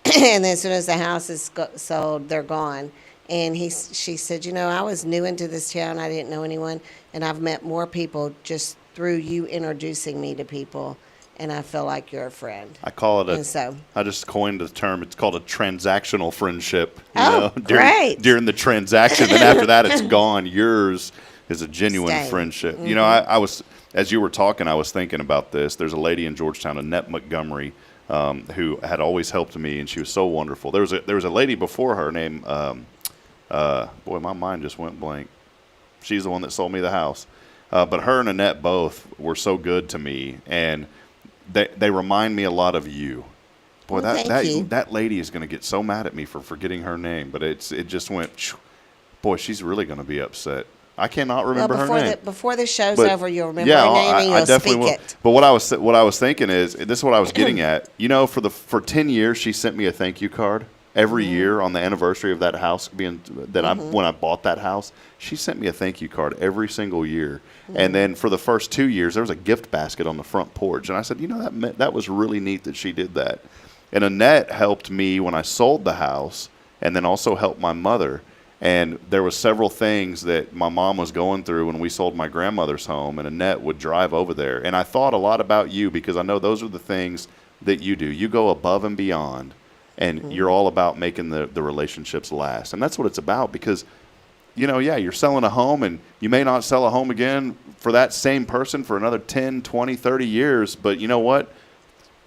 and then as soon as the house is sold, they're gone. And she said, you know, I was new into this town. I didn't know anyone, and I've met more people just through you introducing me to people, and I feel like you're a friend. I call it I just coined the term. It's called a transactional friendship. Great. During the transaction, and after that, it's gone. Yours is a genuine friendship. Mm-hmm. You know, I was, as you were talking, I was thinking about this. There's a lady in Georgetown, Annette Montgomery, who had always helped me, and she was so wonderful. There was a lady before her named, boy, my mind just went blank. She's the one that sold me the house. But her and Annette both were so good to me, and they remind me a lot of you. Boy, that lady is going to get so mad at me for forgetting her name, but it just went, boy, she's really going to be upset. I cannot remember her name. Before the show's over, you'll remember her name and you'll definitely speak will. it. But what I was thinking is, this is what I was getting at. You know, for 10 years, she sent me a thank you card. Every year on the anniversary of that house when I bought that house, she sent me a thank you card every single year. And then for the first 2 years, there was a gift basket on the front porch. And I said, you know, that was really neat that she did that. And Annette helped me when I sold the house, and then also helped my mother. And there was several things that my mom was going through when we sold my grandmother's home, and Annette would drive over there. And I thought a lot about you because I know those are the things that you do. You go above and beyond. And you're all about making the relationships last. And that's what it's about because, you know, you're selling a home and you may not sell a home again for that same person for another 10, 20, 30 years. But you know what?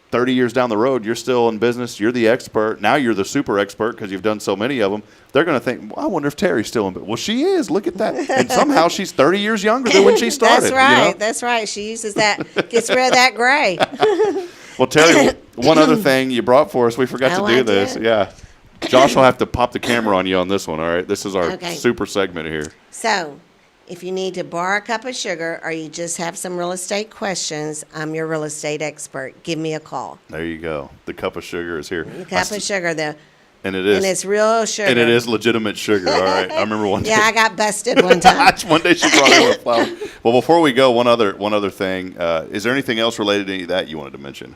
30 years down the road, you're still in business. You're the expert. Now you're the super expert because you've done so many of them. They're going to think, well, I wonder if Terry's still in business. Well, she is. Look at that. And somehow she's 30 years younger than when she started. That's right. You know? That's right. She uses that, gets rid of that gray. Well, Terry, one other thing you brought for us, we forgot to do this. Yeah. Josh will have to pop the camera on you on this one, all right? This is our super segment here. So, if you need to borrow a cup of sugar or you just have some real estate questions, I'm your real estate expert. Give me a call. There you go. The cup of sugar is here. The cup of sugar, and it is. And it's real sugar. And it is legitimate sugar, all right? I remember one day. Yeah, I got busted one time. One day she brought in a flower. Well, before we go, one other thing. Is there anything else related to any of that you wanted to mention?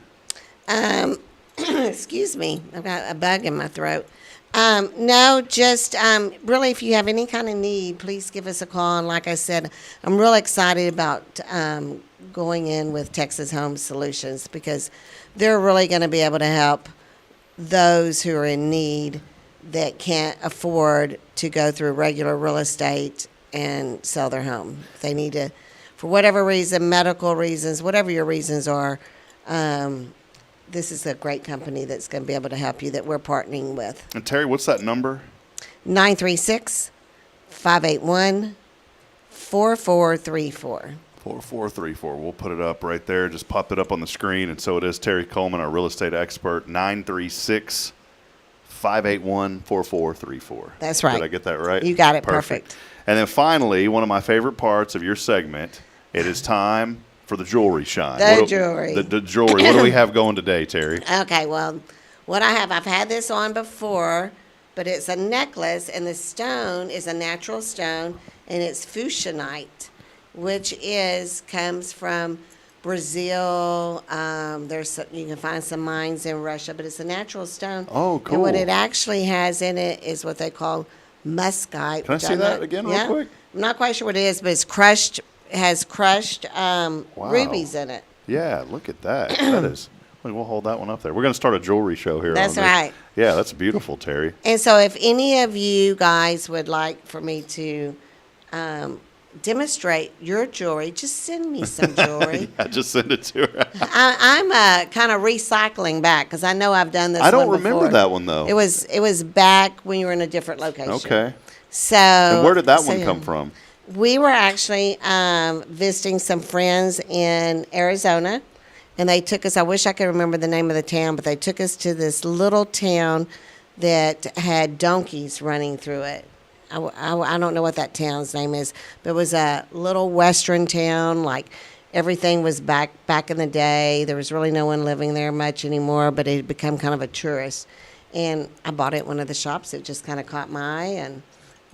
Excuse me. I've got a bug in my throat. No, just really, if you have any kind of need, please give us a call. And like I said, I'm real excited about going in with Texas Home Solutions because they're really going to be able to help those who are in need that can't afford to go through regular real estate and sell their home. If they need to, for whatever reason, medical reasons, whatever your reasons are, this is a great company that's going to be able to help you that we're partnering with. And Terry, what's that number? 936-581-4434. 4434. We'll put it up right there. Just pop it up on the screen. And so it is Terry Coleman, our real estate expert, 936-581-4434. That's right. Did I get that right? You got it. Perfect. And then finally, one of my favorite parts of your segment, it is time for the jewelry shine. Jewelry. The jewelry. What do we have going today, Terry? Okay, well, what I have, I've had this on before, but it's a necklace, and the stone is a natural stone, and it's fuchsianite, which comes from Brazil. You can find some mines in Russia, but it's a natural stone. Oh, cool. And what it actually has in it is what they call muscite. Can I see that again real quick? I'm not quite sure what it is, but it's crushed. Has crushed rubies in it. Yeah, look at that. That is. We'll hold that one up there. We're going to start a jewelry show here. That's right. Yeah, that's beautiful, Terry. And so if any of you guys would like for me to demonstrate your jewelry, just send me some jewelry. Yeah, just send it to her. I'm kind of recycling back because I know I've done this. I don't remember that one though. It was back when you were in a different location. Okay. So. And where did that one come from? We were actually visiting some friends in Arizona, and they took us. I wish I could remember the name of the town, but they took us to this little town that had donkeys running through it. I don't know what that town's name is, but it was a little western town. Like everything was back in the day. There was really no one living there much anymore, but it had become kind of a tourist. And I bought it at one of the shops. It just kind of caught my eye, and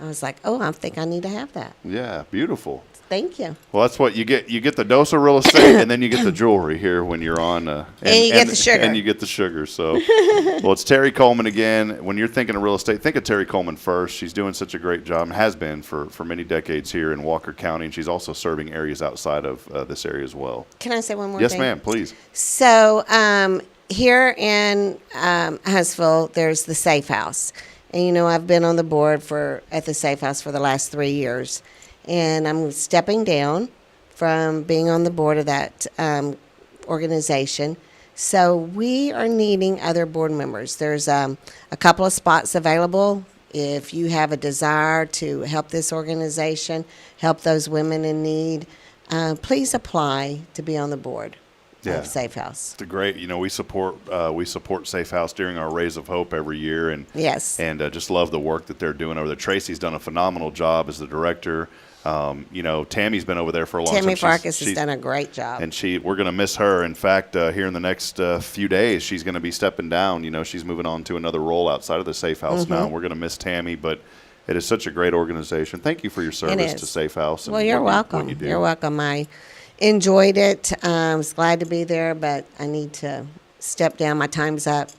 I was like, oh, I think I need to have that. Yeah, beautiful. Thank you. Well, that's what you get. You get the dose of real estate, and then you get the jewelry here when you're on. And you get the sugar. And you get the sugar. So, well, it's Terry Coleman again. When you're thinking of real estate, think of Terry Coleman first. She's doing such a great job and has been for many decades here in Walker County, and she's also serving areas outside of this area as well. Can I say one more thing? Yes, ma'am, please. So here in Huntsville, there's the Safe House. And, I've been on the board at the Safe House for the last 3 years. And I'm stepping down from being on the board of that organization. So we are needing other board members. There's a couple of spots available. If you have a desire to help this organization, help those women in need, please apply to be on the board. Of Safe House. It's a great, we support Safe House during our Rays of Hope every year, and yes, and just love the work that they're doing over there. Tracy's done a phenomenal job as the director. Tammy's been over there for a long time. Tammy Farkas has done a great job. And we're going to miss her. In fact, here in the next few days, she's going to be stepping down. She's moving on to another role outside of the Safe House now. We're going to miss Tammy, but it is such a great organization. Thank you for your service to Safe House. Well, you're welcome. You're welcome. I enjoyed it. I was glad to be there, but I need to step down. My time's up.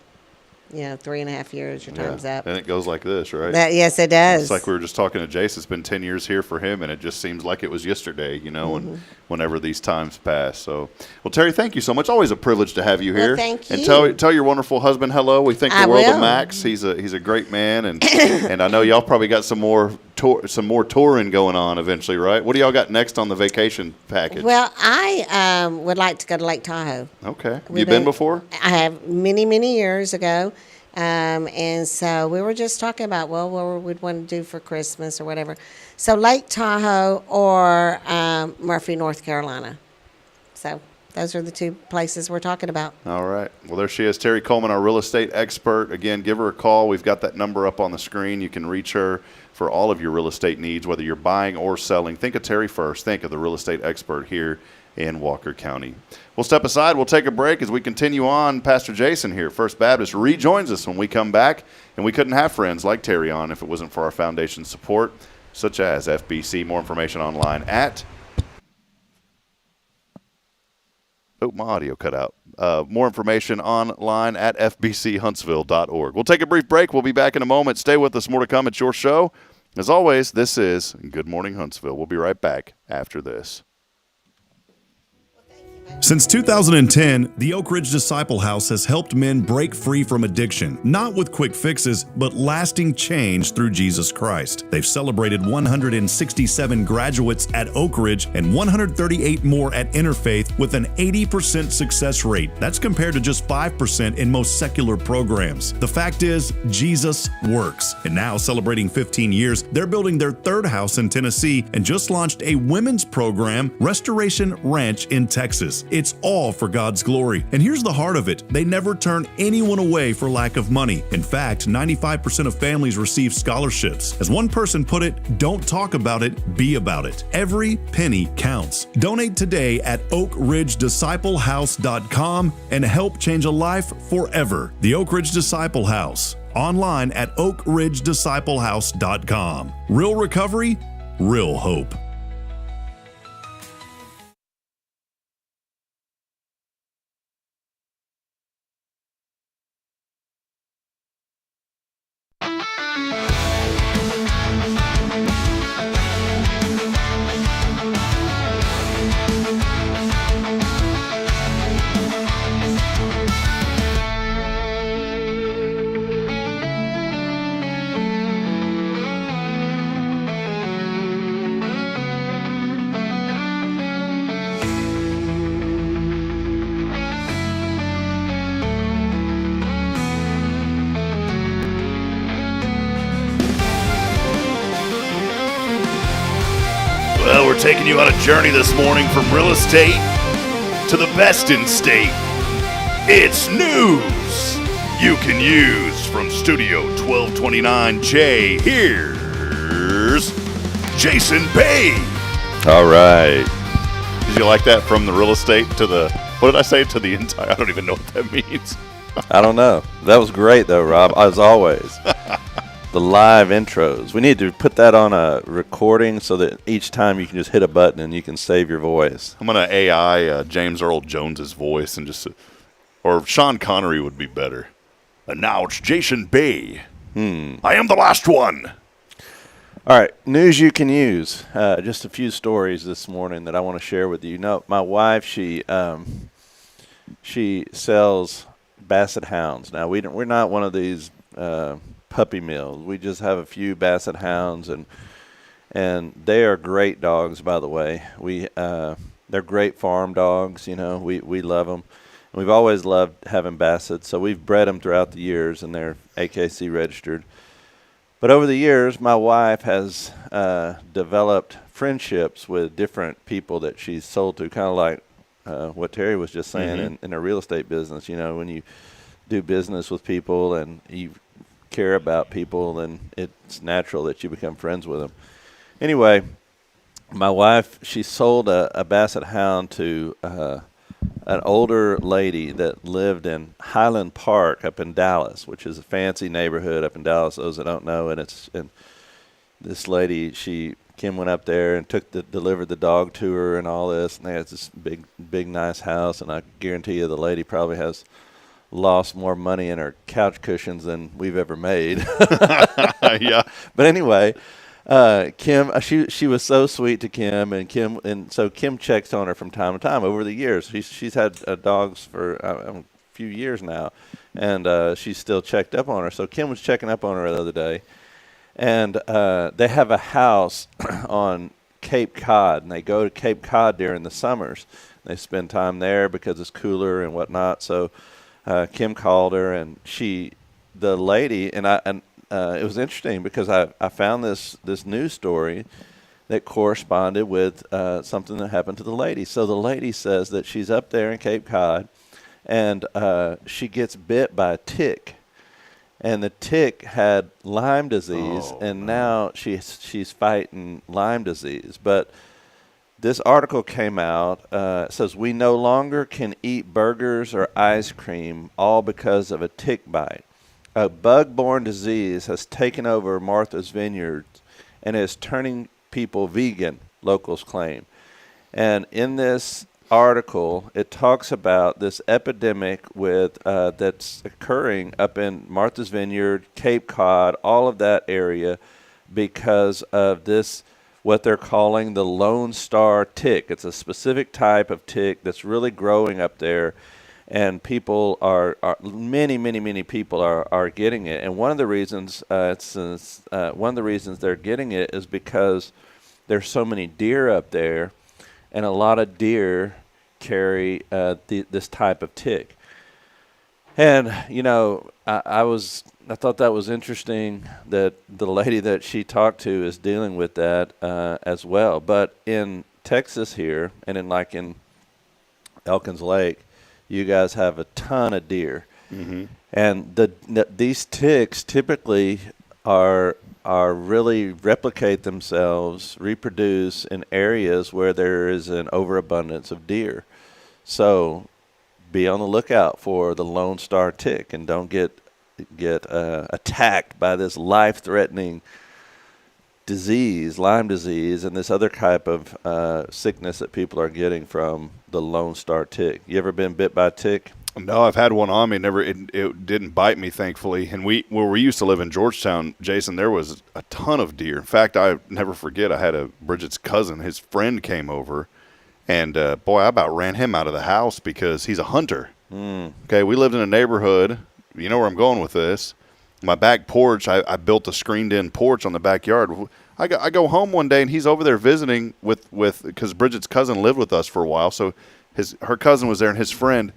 3.5 years, your time's up. And it goes like this, right? Yes, it does. It's like we were just talking to Jace. It's been 10 years here for him, and it just seems like it was yesterday, and whenever these times pass. So, well, Terry, thank you so much. Always a privilege to have you here. Well, thank you. And tell your wonderful husband hello. We think the world of Max. He's a great man, and and I know y'all probably got some more touring going on eventually, right? What do y'all got next on the vacation package? Well, I would like to go to Lake Tahoe. Okay. You been before? I have many years ago. And so we were just talking about, what we'd want to do for Christmas or whatever. So Lake Tahoe or Murphy, North Carolina. So those are the two places we're talking about. All right. Well, there she is, Terry Coleman, our real estate expert. Again, give her a call. We've got that number up on the screen. You can reach her for all of your real estate needs, whether you're buying or selling. Think of Terry first. Think of the real estate expert here in Walker County. We'll step aside. We'll take a break as we continue on. Pastor Jason here, First Baptist, rejoins us when we come back. And we couldn't have friends like Terry on if it wasn't for our foundation support, such as FBC. More information online at... Oh, my audio cut out. More information online at fbchuntsville.org. We'll take a brief break. We'll be back in a moment. Stay with us. More to come. It's your show. As always, this is Good Morning Huntsville. We'll be right back after this. Since 2010, the Oak Ridge Disciple House has helped men break free from addiction, not with quick fixes, but lasting change through Jesus Christ. They've celebrated 167 graduates at Oak Ridge and 138 more at Interfaith with an 80% success rate. That's compared to just 5% in most secular programs. The fact is, Jesus works. And now, celebrating 15 years, they're building their third house in Tennessee and just launched a women's program, Restoration Ranch in Texas. It's all for God's glory. And here's the heart of it. They never turn anyone away for lack of money. In fact, 95% of families receive scholarships. As one person put it, don't talk about it, be about it. Every penny counts. Donate today at oakridgedisciplehouse.com and help change a life forever. The Oak Ridge Disciple House. Online at oakridgedisciplehouse.com. Real recovery, real hope. Well, we're taking you on a journey this morning from real estate to the best in state. It's news you can use from Studio 1229J. Here's Jason Bay. All right. Did you like that? From the real estate to the, what did I say? To the entire, I don't even know what that means. I don't know. That was great, though, Rob, as always. The live intros. We need to put that on a recording so that each time you can just hit a button and you can save your voice. I'm going to AI James Earl Jones's voice and just, or Sean Connery would be better. And now it's Jason Bay. I am the last one. All right, news you can use. Just a few stories this morning that I want to share with you. No, my wife, she sells Basset Hounds. Now we're not one of these puppy mills. We just have a few Basset Hounds, and they are great dogs. By the way, they're great farm dogs. You know, we love them. And we've always loved having Bassets, so we've bred them throughout the years, and they're AKC registered. But over the years, my wife has developed friendships with different people that she's sold to, kind of like what Terry was just saying in her real estate business. You know, when you do business with people and you care about people, then it's natural that you become friends with them. Anyway, my wife, she sold a basset hound to an older lady that lived in Highland Park up in Dallas, which is a fancy neighborhood up in Dallas, those that don't know. And this lady, Kim went up there and delivered the dog to her and all this. And they had this big, nice house. And I guarantee you the lady probably has lost more money in her couch cushions than we've ever made. Yeah. But anyway, Kim, she was so sweet to Kim, and so Kim checks on her from time to time over the years. She's had dogs for a few years now, and she's still checked up on her. So Kim was checking up on her the other day, and they have a house on Cape Cod, and they go to Cape Cod during the summers. They spend time there because it's cooler and whatnot. So Kim called her, and the lady, and it was interesting because I found this news story that corresponded with something that happened to the lady. So the lady says that she's up there in Cape Cod, and she gets bit by a tick. And the tick had Lyme disease, and now she's fighting Lyme disease. But this article came out, it says, we no longer can eat burgers or ice cream, all because of a tick bite. A bug-borne disease has taken over Martha's Vineyard and is turning people vegan, locals claim. And in this article, it talks about this epidemic that's occurring up in Martha's Vineyard, Cape Cod, all of that area, because of this, what they're calling the Lone Star tick. It's a specific type of tick that's really growing up there. And people many people are getting it. And one of the reasons they're getting it is because there's so many deer up there, and a lot of deer carry this type of tick. And I thought that was interesting that the lady that she talked to is dealing with that as well. But in Texas here, and in Elkins Lake, you guys have a ton of deer, and these ticks typically are really replicate themselves, reproduce in areas where there is an overabundance of deer. So be on the lookout for the Lone Star tick, and don't get attacked by this life-threatening disease, Lyme disease, and this other type of sickness that people are getting from the Lone Star tick. You ever been bit by a tick? No, I've had one on me. It didn't bite me, thankfully. And where we used to live in Georgetown, Jason, there was a ton of deer. In fact, I never forget, I had Bridget's cousin, his friend came over, and boy, I about ran him out of the house because he's a hunter. Okay, we lived in a neighborhood. You know where I'm going with this. My back porch, I built a screened-in porch on the backyard. I go home one day, and he's over there visiting with because Bridget's cousin lived with us for a while, so her cousin was there and his friend.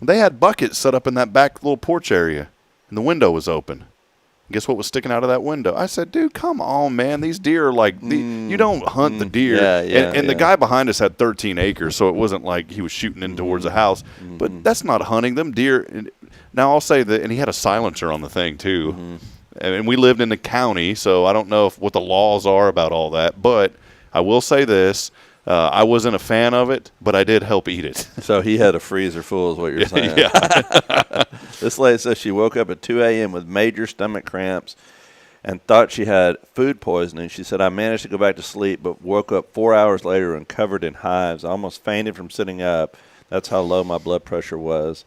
They had buckets set up in that back little porch area, and the window was open. Guess what was sticking out of that window? I said, dude, come on, man. These deer are like, you don't hunt the deer. And the guy behind us had 13 acres, so it wasn't like he was shooting in towards the house. But that's not hunting them deer. Now, I'll say that, and he had a silencer on the thing, too. And we lived in the county, so I don't know what the laws are about all that. But I will say this. I wasn't a fan of it, but I did help eat it. So he had a freezer full is what you're saying. Yeah. This lady says she woke up at 2 a.m. with major stomach cramps and thought she had food poisoning. She said, I managed to go back to sleep, but woke up 4 hours later and covered in hives. I almost fainted from sitting up. That's how low my blood pressure was.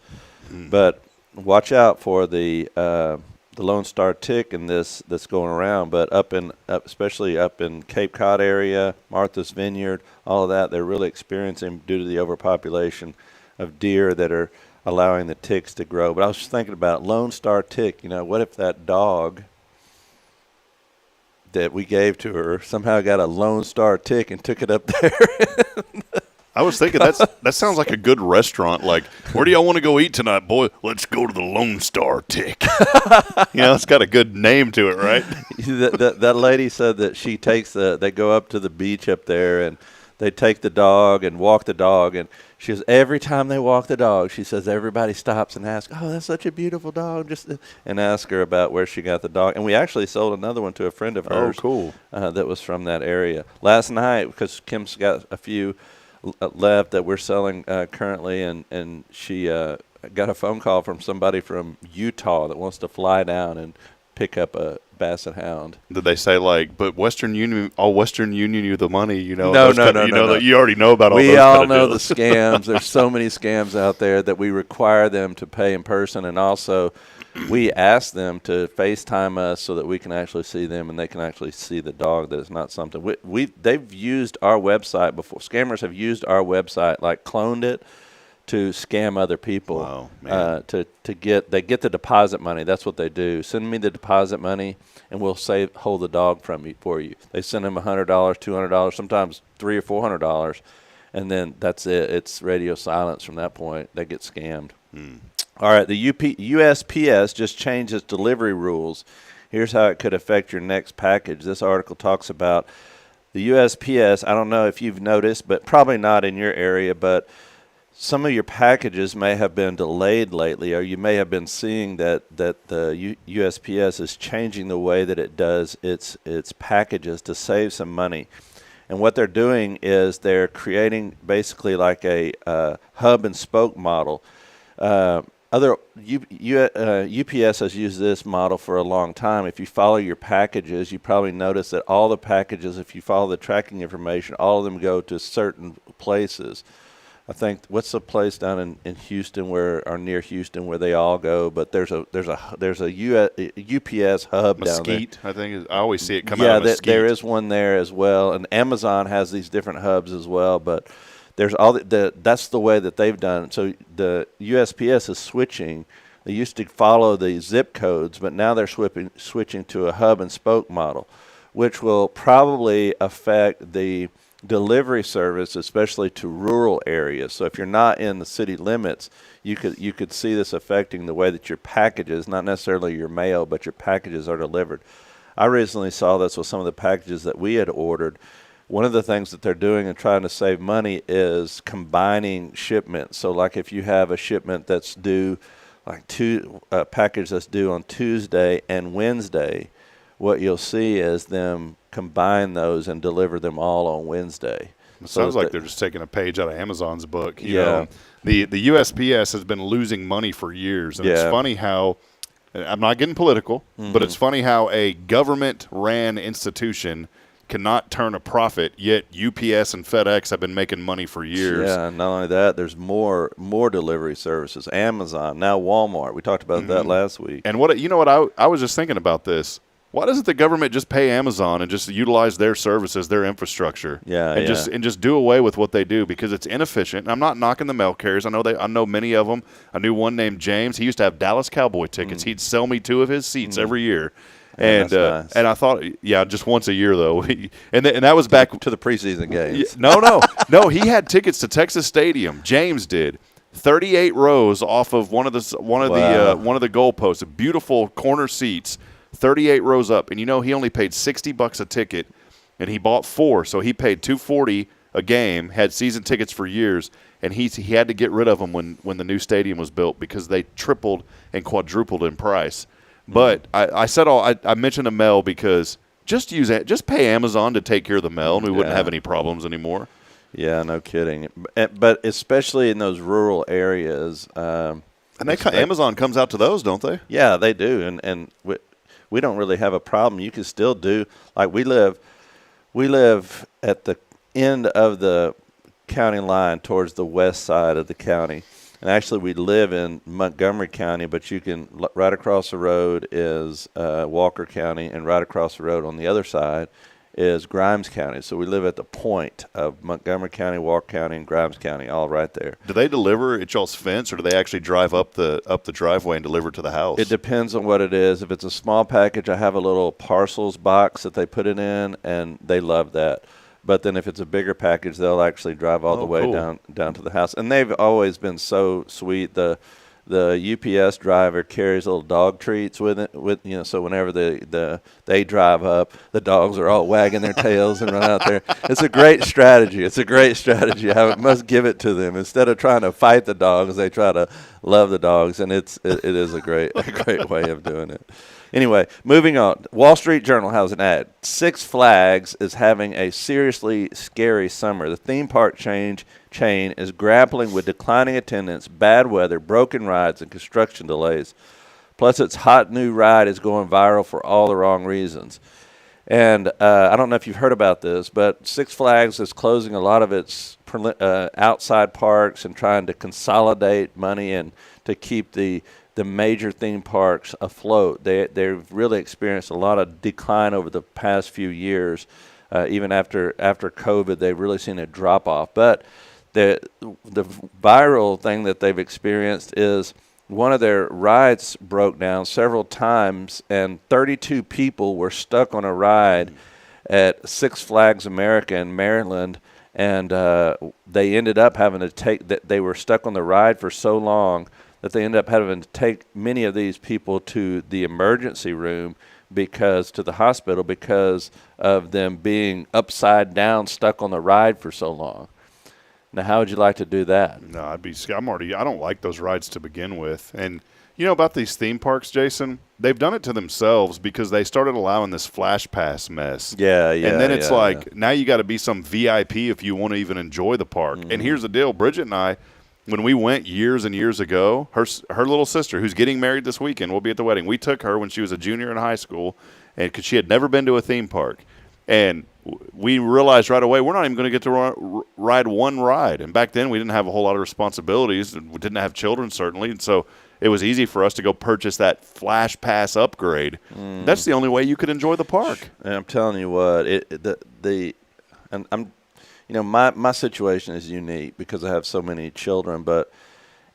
But watch out for the Lone Star tick and this that's going around. But especially up in Cape Cod area, Martha's Vineyard, all of that, they're really experiencing due to the overpopulation of deer that are allowing the ticks to grow. But I was just thinking about Lone Star tick. What if that dog that we gave to her somehow got a Lone Star tick and took it up there? I was thinking that sounds like a good restaurant. Like, where do y'all want to go eat tonight, boy? Let's go to the Lone Star Tick. It's got a good name to it, right? that lady said that they go up to the beach up there and they take the dog and walk the dog, and She goes, every time they walk the dog, she says everybody stops and asks, oh, that's such a beautiful dog, and ask her about where she got the dog. And we actually sold another one to a friend of hers. Oh, cool. That was from that area. Last night, because Kim's got a few left that we're selling currently, and she got a phone call from somebody from Utah that wants to fly down and pick up a Basset Hound. Did they say but Western Union you the money, No. That you already know about all those. We all kind of know deals. the scams. There's so many scams out there that we require them to pay in person, and also we ask them to FaceTime us so that we can actually see them and they can actually see the dog. That it's not something they've used our website before. Scammers have used our website, cloned it to scam other people. Wow, man. They get the deposit money. That's what they do. Send me the deposit money, and we'll hold the dog for you. They send them $100, $200, sometimes $300 or $400, and then that's it. It's radio silence from that point. They get scammed. All right, the USPS just changed its delivery rules. Here's how it could affect your next package. This article talks about the USPS. I don't know if you've noticed, but probably not in your area, but some of your packages may have been delayed lately, or you may have been seeing that the USPS is changing the way that it does its packages to save some money. And what they're doing is they're creating basically like a hub and spoke model. UPS has used this model for a long time. If you follow your packages, you probably notice that all the packages, if you follow the tracking information, all of them go to certain places. I think what's the place down in Houston or near Houston where they all go? But there's a UPS hub down there. Mesquite, I think. I always see it come out of Mesquite. There is one there as well, and Amazon has these different hubs as well. But there's that's the way that they've done it. So the USPS is switching. They used to follow the zip codes, but now they're switching to a hub and spoke model, which will probably affect the delivery service, especially to rural areas. So if you're not in the city limits, you could see this affecting the way that your packages, not necessarily your mail, but your packages are delivered. I recently saw this with some of the packages that we had ordered. One of the things that they're doing and trying to save money is combining shipments. So like if you have a shipment that's due, a package that's due on Tuesday and Wednesday, what you'll see is them combine those and deliver them all on Wednesday. It sounds like they're just taking a page out of Amazon's book. You know, the USPS has been losing money for years, and it's funny how I'm not getting political, but it's funny how a government-ran institution cannot turn a profit, yet UPS and FedEx have been making money for years. Yeah, and not only that, there's more delivery services. Amazon, now Walmart. We talked about that last week. And what I was just thinking about this. Why doesn't the government just pay Amazon and just utilize their services, their infrastructure, and just do away with what they do, because it's inefficient? And I'm not knocking the mail carriers. I know many of them. I knew one named James. He used to have Dallas Cowboy tickets. He'd sell me 2 of his seats every year. And nice. And I thought, just once a year though, and that was back to the preseason games. No, he had tickets to Texas Stadium. James did. 38 rows off of one of the goalposts, beautiful corner seats. 38 rows up, and he only paid $60 a ticket, and he bought 4, so he paid $240 a game. Had season tickets for years, and he had to get rid of them when the new stadium was built because they tripled and quadrupled in price. But I mentioned the mail because just pay Amazon to take care of the mail, and we wouldn't have any problems anymore. Yeah, no kidding. But especially in those rural areas, and Amazon comes out to those, don't they? Yeah, they do, and we don't really have a problem. You can still do, like we live at the end of the county line towards the west side of the county. And actually we live in Montgomery County, but you can, right across the road is Walker County, and right across the road on the other side is Grimes County. So we live at the point of Montgomery County, Walker County, and Grimes County, all right there. Do they deliver at y'all's fence, or do they actually drive up the driveway and deliver to the house? It depends on what it is. If it's a small package, I have a little parcels box that they put it in, and they love that. But then if it's a bigger package, they'll actually drive all the way down to the house. And they've always been so sweet. The the UPS driver carries little dog treats with it, so whenever they drive up, the dogs are all wagging their tails and run out there. It's a great strategy. I must give it to them. Instead of trying to fight the dogs, they try to love the dogs, and it is a great way of doing it. Anyway, moving on. Wall Street Journal has an ad. Six Flags is having a seriously scary summer. The theme park chain is grappling with declining attendance, bad weather, broken rides, and construction delays. Plus, its hot new ride is going viral for all the wrong reasons. And I don't know if you've heard about this, but Six Flags is closing a lot of its outside parks and trying to consolidate money and to keep the major theme parks afloat. They've really experienced a lot of decline over the past few years. Even after COVID, they've really seen a drop off. But the viral thing that they've experienced is one of their rides broke down several times, and 32 people were stuck on a ride at Six Flags America in Maryland, and they ended up having to they were stuck on the ride for so long that they ended up having to take many of these people to the emergency room to the hospital because of them being upside down, stuck on the ride for so long. Now, how would you like to do that? No, I don't like those rides to begin with. And you know about these theme parks, Jason? They've done it to themselves because they started allowing this Flash Pass mess. Yeah. And then it's now you got to be some VIP if you want to even enjoy the park. Mm-hmm. And here's the deal. Bridget and I, when we went years and years ago, her little sister, who's getting married this weekend, will be at the wedding. We took her when she was a junior in high school, and because she had never been to a theme park. And we realized right away we're not even going to get to ride one ride. And back then we didn't have a whole lot of responsibilities. We didn't have children, certainly. And so it was easy for us to go purchase that Flash Pass upgrade. That's the only way you could enjoy the park. And I'm telling you what, my situation is unique because I have so many children, but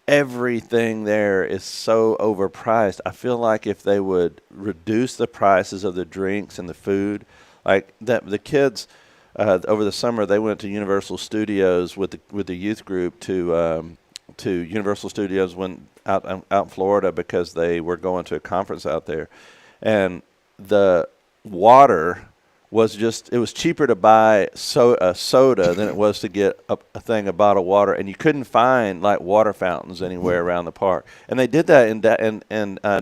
everything there is so overpriced. I feel like if they would reduce the prices of the drinks and the food, like that, the kids over the summer they went to Universal Studios with the youth group to Universal Studios out in Florida because they were going to a conference out there, and the water was it was cheaper to buy a soda than it was to get a bottle of water, and you couldn't find like water fountains anywhere around the park. And they did that in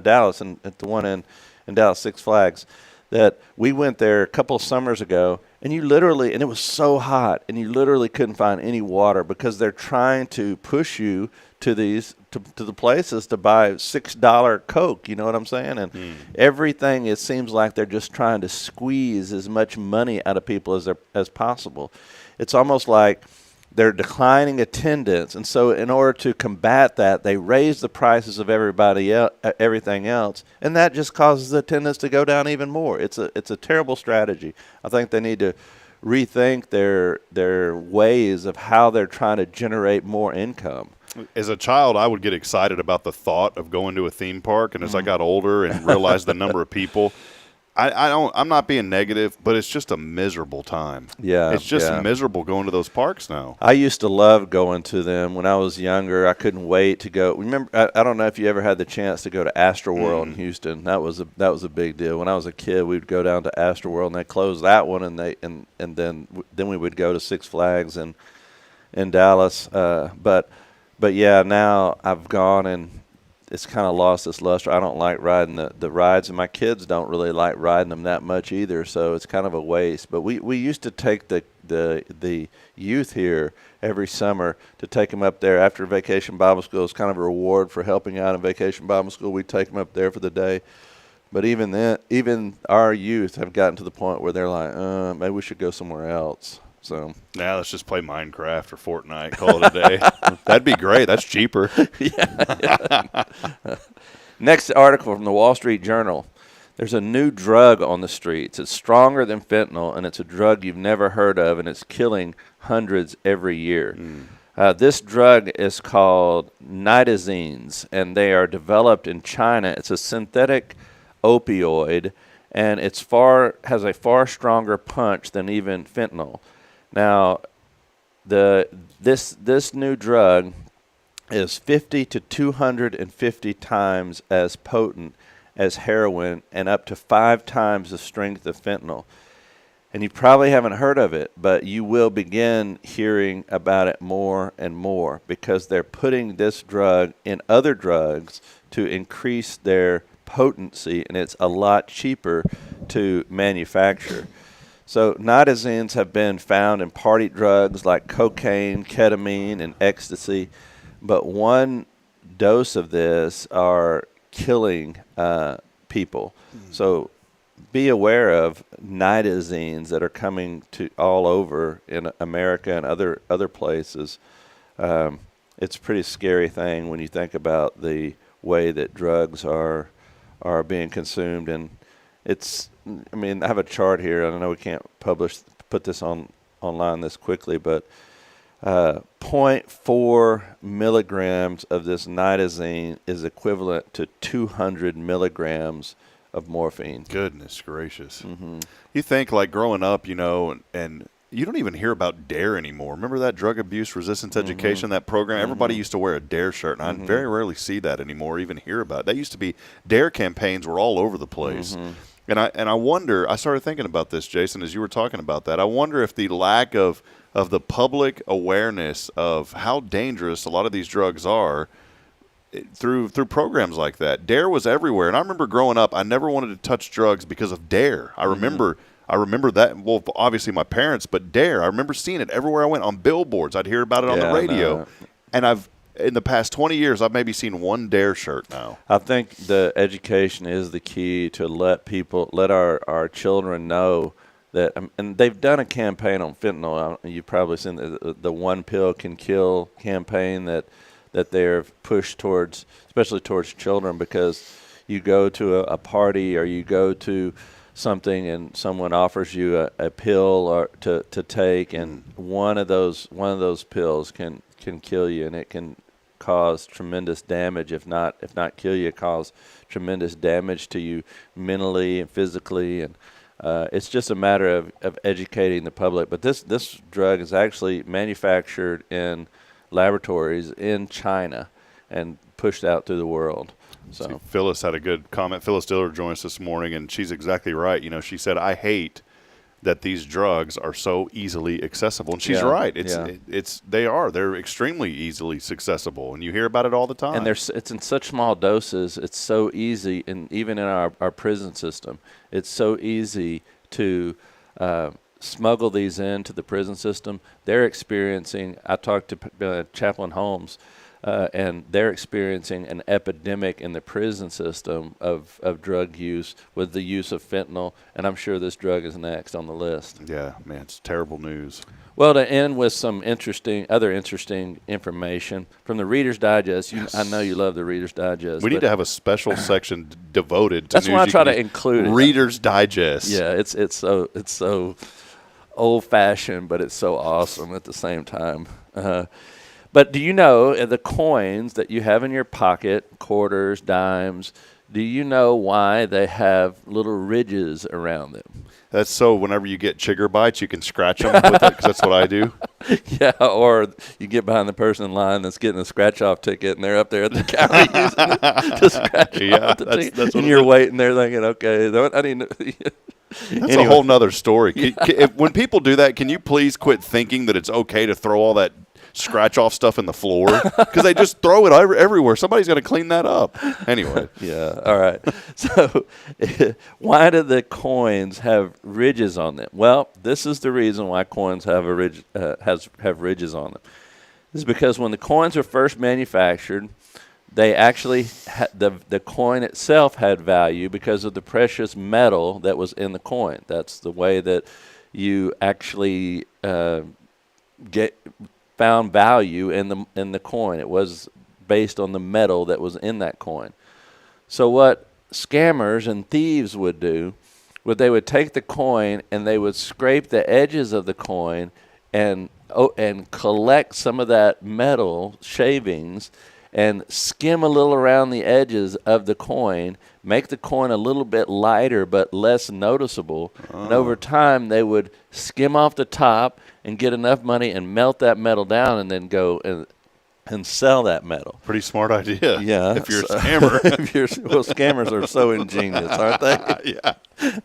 Dallas, and at the one in Dallas, Six Flags, that we went there a couple of summers ago, and it was so hot, and you literally couldn't find any water because they're trying to push you to the places to buy $6 Coke. You know what I'm saying? And everything, it seems like they're just trying to squeeze as much money out of people as possible. It's almost like they're declining attendance, and so in order to combat that, they raise the prices of everything else, and that just causes the attendance to go down even more. It's a terrible strategy. I think they need to rethink their ways of how they're trying to generate more income. As a child, I would get excited about the thought of going to a theme park, and as I got older and realized the number of people, I'm not being negative, but it's just a miserable time. Yeah, it's just miserable going to those parks now. I used to love going to them when I was younger. I couldn't wait to go. Remember, I don't know if you ever had the chance to go to Astroworld in Houston. That was a big deal. When I was a kid, we would go down to Astroworld, and they closed that one, and then we would go to Six Flags in Dallas. But yeah, now I've gone and it's kind of lost its luster. I don't like riding the rides, and my kids don't really like riding them that much either, so it's kind of a waste. But we used to take the youth here every summer to take them up there after Vacation Bible School. It's kind of a reward for helping out in Vacation Bible School. We'd take them up there for the day. But even then, even our youth have gotten to the point where they're like, maybe we should go somewhere else. So now let's just play Minecraft or Fortnite, call it a day. That'd be great. That's cheaper. Yeah. Next article from the Wall Street Journal. There's a new drug on the streets. It's stronger than fentanyl, and it's a drug you've never heard of, and it's killing hundreds every year. This drug is called nitazenes, and they are developed in China. It's a synthetic opioid, and has a far stronger punch than even fentanyl. Now, this new drug is 50 to 250 times as potent as heroin and up to 5 times the strength of fentanyl. And you probably haven't heard of it, but you will begin hearing about it more and more because they're putting this drug in other drugs to increase their potency, and it's a lot cheaper to manufacture. So nitazines have been found in party drugs like cocaine, ketamine, and ecstasy, but one dose of this are killing people. So be aware of nitazines that are coming to all over in America and other places. It's a pretty scary thing when you think about the way that drugs are being consumed, and I have a chart here. I know we can't put this online this quickly, but 0.4 milligrams of this nitazine is equivalent to 200 milligrams of morphine. Goodness gracious. Mm-hmm. You think like growing up, and you don't even hear about DARE anymore. Remember that drug abuse resistance education, that program? Everybody used to wear a DARE shirt, and I very rarely see that anymore, even hear about it. That used to be, DARE campaigns were all over the place. And I wonder, I started thinking about this, Jason, as you were talking about that. I wonder if the lack of the public awareness of how dangerous a lot of these drugs are through programs like that. DARE was everywhere. And I remember growing up, I never wanted to touch drugs because of DARE. I remember that. Well, obviously my parents, but DARE, I remember seeing it everywhere I went on billboards. I'd hear about it on the radio. And in the past 20 years, I've maybe seen one DARE shirt now. I think the education is the key to let our children know that, and they've done a campaign on fentanyl. You've probably seen the One Pill Can Kill campaign that they're pushed towards, especially towards children, because you go to a party or you go to something and someone offers you a pill or to take, and one of those pills can kill you, and it can cause tremendous damage, if not kill you, cause tremendous damage to you mentally and physically, and it's just a matter of educating the public. But this drug is actually manufactured in laboratories in China and pushed out through the world. So see, Phyllis had a good comment. Phyllis Diller joined us this morning, and she's exactly right. She said, I hate that these drugs are so easily accessible. And she's right. They're extremely easily accessible, and you hear about it all the time. And it's in such small doses. It's so easy, and even in our prison system, it's so easy to smuggle these into the prison system. They're experiencing, I talked to Chaplain Holmes, and they're experiencing an epidemic in the prison system of drug use with the use of fentanyl, and I'm sure this drug is next on the list. Yeah, man, it's terrible news. Well, to end with some other interesting information from the Reader's Digest. I know you love the Reader's Digest. We need to have a special section devoted to that's news. That's why I try to include it. Reader's Digest. Yeah, it's so old-fashioned, but it's so awesome at the same time. But do you know the coins that you have in your pocket, quarters, dimes, do you know why they have little ridges around them? That's so whenever you get chigger bites, you can scratch them with it, because that's what I do. Yeah, or you get behind the person in line that's getting a scratch-off ticket, and they're up there at the counter using it to scratch off the ticket. That's and you're waiting there thinking, okay, I didn't. That's a whole nother story. When people do that, can you please quit thinking that it's okay to throw all that scratch-off stuff in the floor? Because they just throw it everywhere. Somebody's got to clean that up. Anyway. Yeah, all right. So why do the coins have ridges on them? Well, this is the reason why coins have have ridges on them. This is because when the coins were first manufactured, they actually the coin itself had value because of the precious metal that was in the coin. That's the way that you actually found value in the coin. It was based on the metal that was in that coin. So what scammers and thieves would do, they would take the coin and they would scrape the edges of the coin and collect some of that metal shavings and skim a little around the edges of the coin, make the coin a little bit lighter but less noticeable. Oh. And over time, they would skim off the top and get enough money and melt that metal down and then go and and sell that metal. Pretty smart idea. Yeah. If you're a scammer. Well, scammers are so ingenious, aren't they? Yeah.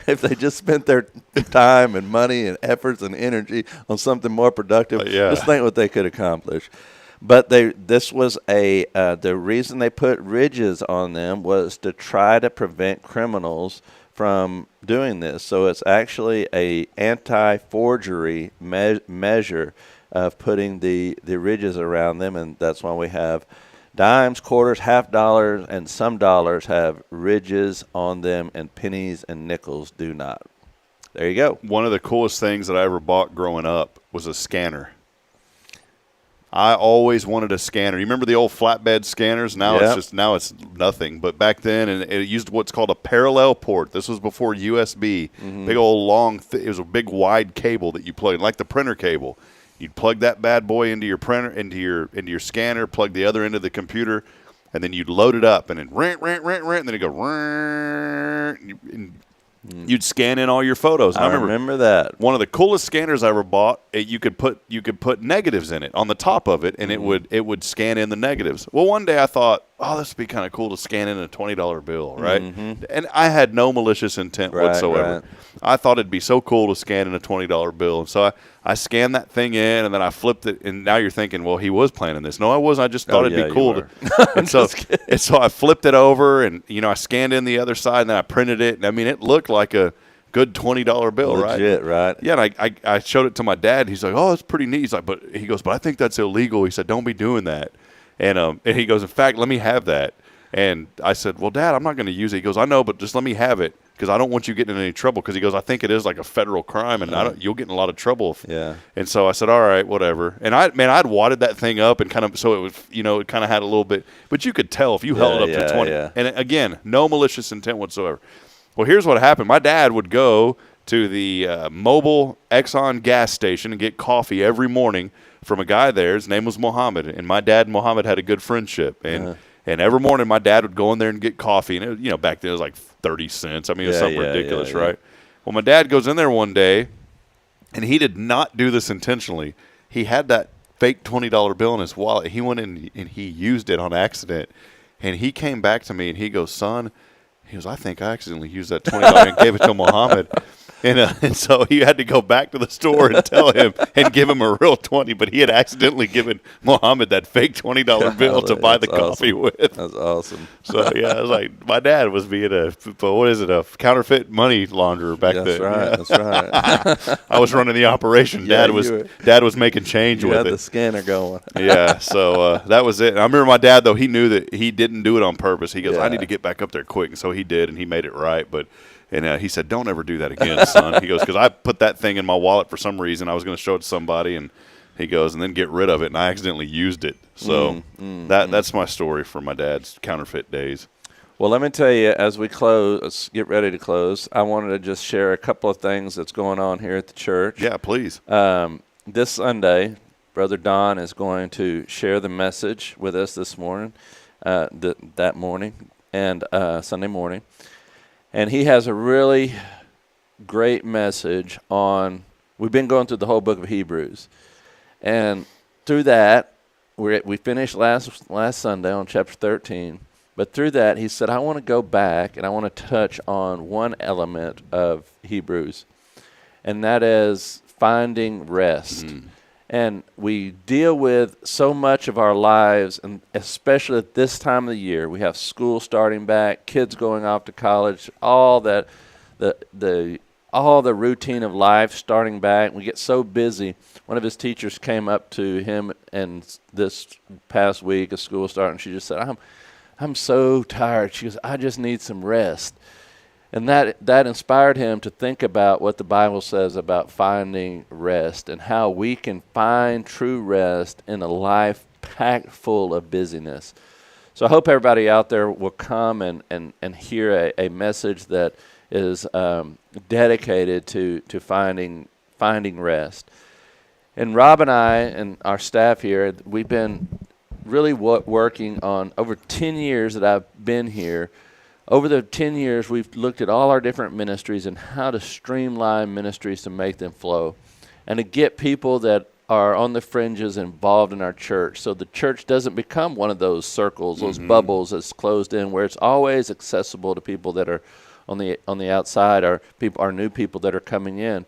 If they just spent their time and money and efforts and energy on something more productive, just think what they could accomplish. But this was the reason they put ridges on them was to try to prevent criminals from doing this. So it's actually a anti-forgery measure of putting the ridges around them, and that's why we have dimes, quarters, half dollars, and some dollars have ridges on them, and pennies and nickels do not. There you go. One of the coolest things that I ever bought growing up was a scanner. I always wanted a scanner. You remember the old flatbed scanners? Now it's nothing. But back then, and it used what's called a parallel port. This was before USB. Big old long. It was a big wide cable that you plugged, like the printer cable. You'd plug that bad boy into your printer, into your scanner. Plug the other end of the computer, and then you'd load it up, and then rant, and then it go rant. You'd scan in all your photos. I remember that. One of the coolest scanners I ever bought. You could put negatives in it on the top of it, and it would scan in the negatives. Well, one day I thought, oh, this would be kind of cool to scan in a $20 bill, right? And I had no malicious intent whatsoever. Right. I thought it'd be so cool to scan in a $20 bill, and so I scanned that thing in, and then I flipped it. And now you're thinking, well, he was planning this. No, I wasn't. I just thought it'd be cool and so I flipped it over, and I scanned in the other side, and then I printed it. And I mean, it looked like a good $20 bill, legit, right? Yeah, and I showed it to my dad. He's like, oh, it's pretty neat. He's like, but I think that's illegal. He said, don't be doing that. And he goes, in fact, let me have that. And I said, well, Dad, I'm not going to use it. He goes, I know, but just let me have it because I don't want you getting in any trouble. Because he goes, I think it is like a federal crime, and you'll get in a lot of trouble. Yeah. And so I said, all right, whatever. And I'd wadded that thing up and kind of so it was, it kind of had a little bit, but you could tell if you held it up to 20. Yeah. And again, no malicious intent whatsoever. Well, here's what happened. My dad would go to the mobile Exxon gas station and get coffee every morning from a guy there. His name was Mohammed, and my dad and Mohammed had a good friendship. And every morning my dad would go in there and get coffee, and it, back then it was like 30 cents. I mean, it was something ridiculous, right? Well, my dad goes in there one day, and he did not do this intentionally. He had that fake $20 bill in his wallet. He went in and he used it on accident, and he came back to me and he goes, son, he goes, I think I accidentally used that $20 and gave it to Mohammed. And so he had to go back to the store and tell him and give him a real 20, but he had accidentally given Mohammed that fake $20 bill to buy the coffee with. That's awesome. So, I was like, my dad was being a counterfeit money launderer back then. That's right. I was running the operation. Dad was making change with it. You had the scanner going. Yeah, so that was it. And I remember my dad, though, he knew that he didn't do it on purpose. He goes, I need to get back up there quick. And so he did, and he made it right. And he said, don't ever do that again, son. He goes, because I put that thing in my wallet for some reason. I was going to show it to somebody, and he goes, and then get rid of it, and I accidentally used it. So that's my story from my dad's counterfeit days. Well, let me tell you, as we close, let's get ready to close, I wanted to just share a couple of things that's going on here at the church. Yeah, please. This Sunday, Brother Don is going to share the message with us this morning, that morning, and Sunday morning. And he has a really great message on, we've been going through the whole book of Hebrews. And through that, we finished last Sunday on chapter 13. But through that, he said, I want to go back and I want to touch on one element of Hebrews. And that is finding rest. And we deal with so much of our lives, and especially at this time of the year, we have school starting back, kids going off to college, all that, all the routine of life starting back. We get so busy. One of his teachers came up to him, and this past week of school starting, she just said, "I'm so tired." She goes, "I just need some rest." And that inspired him to think about what the Bible says about finding rest and how we can find true rest in a life packed full of busyness. So I hope everybody out there will come and hear a message that is dedicated to finding rest. And Rob and I and our staff here, we've been really working on, over 10 years that I've been here, over the 10 years, we've looked at all our different ministries and how to streamline ministries to make them flow and to get people that are on the fringes involved in our church. So the church doesn't become one of those circles, those bubbles that's closed in, where it's always accessible to people that are on the outside, or new people that are coming in.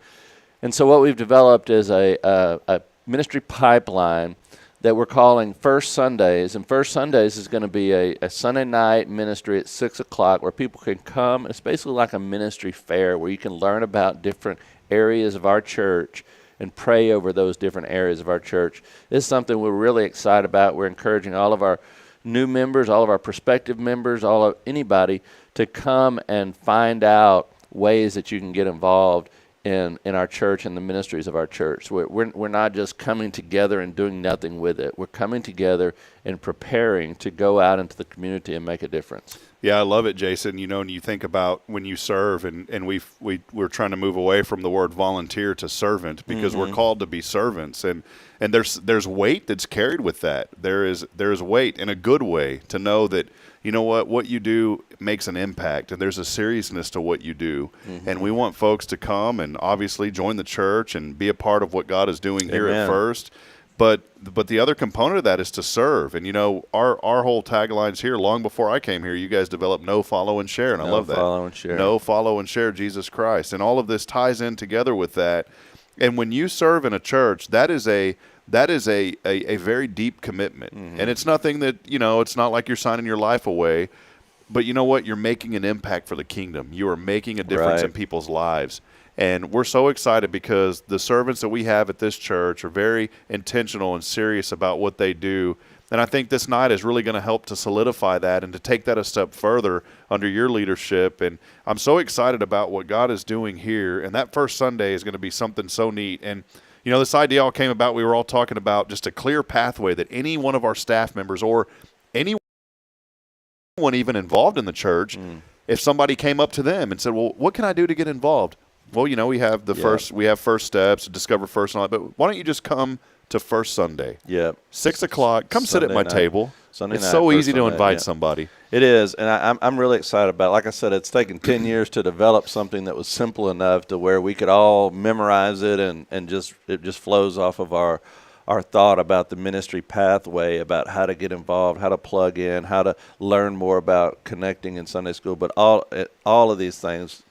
And so what we've developed is a ministry pipeline that we're calling First Sundays. And First Sundays is going to be a Sunday night ministry at 6 o'clock where people can come. It's basically like a ministry fair where you can learn about different areas of our church and pray over those different areas of our church. This is something we're really excited about. We're encouraging all of our new members, all of our prospective members, anybody to come and find out ways that you can get involved in our church and the ministries of our church. We're not just coming together and doing nothing with it. We're coming together and preparing to go out into the community and make a difference. Yeah, I love it, Jason. And you think about when you serve, and we're trying to move away from the word volunteer to servant, because we're called to be servants, and there's weight that's carried with that. There's weight in a good way to know that, you know what you do makes an impact, and there's a seriousness to what you do. And we want folks to come and obviously join the church and be a part of what God is doing here at First. But the other component of that is to serve. And, our whole taglines here, long before I came here, you guys developed know, follow, and share. And I love that. Follow and share. Know, follow, and share Jesus Christ. And all of this ties in together with that. And when you serve in a church, that is a very deep commitment. And it's nothing that, it's not like you're signing your life away. But you know what? You're making an impact for the kingdom. You are making a difference in people's lives. And we're so excited because the servants that we have at this church are very intentional and serious about what they do. And I think this night is really going to help to solidify that and to take that a step further under your leadership. And I'm so excited about what God is doing here. And that first Sunday is going to be something so neat. And, this idea all came about, we were all talking about just a clear pathway that any one of our staff members or anyone even involved in the church, if somebody came up to them and said, well, what can I do to get involved? Well, we have we have First Steps, Discover First, and all that, but why don't you just come to First Sunday? 6 o'clock. Come Sunday sit at my table. It's so easy to invite somebody. It is, and I'm really excited about it. Like I said, it's taken 10 years to develop something that was simple enough to where we could all memorize it, and it just flows off of our thought about the ministry pathway, about how to get involved, how to plug in, how to learn more about connecting in Sunday school. But all of these things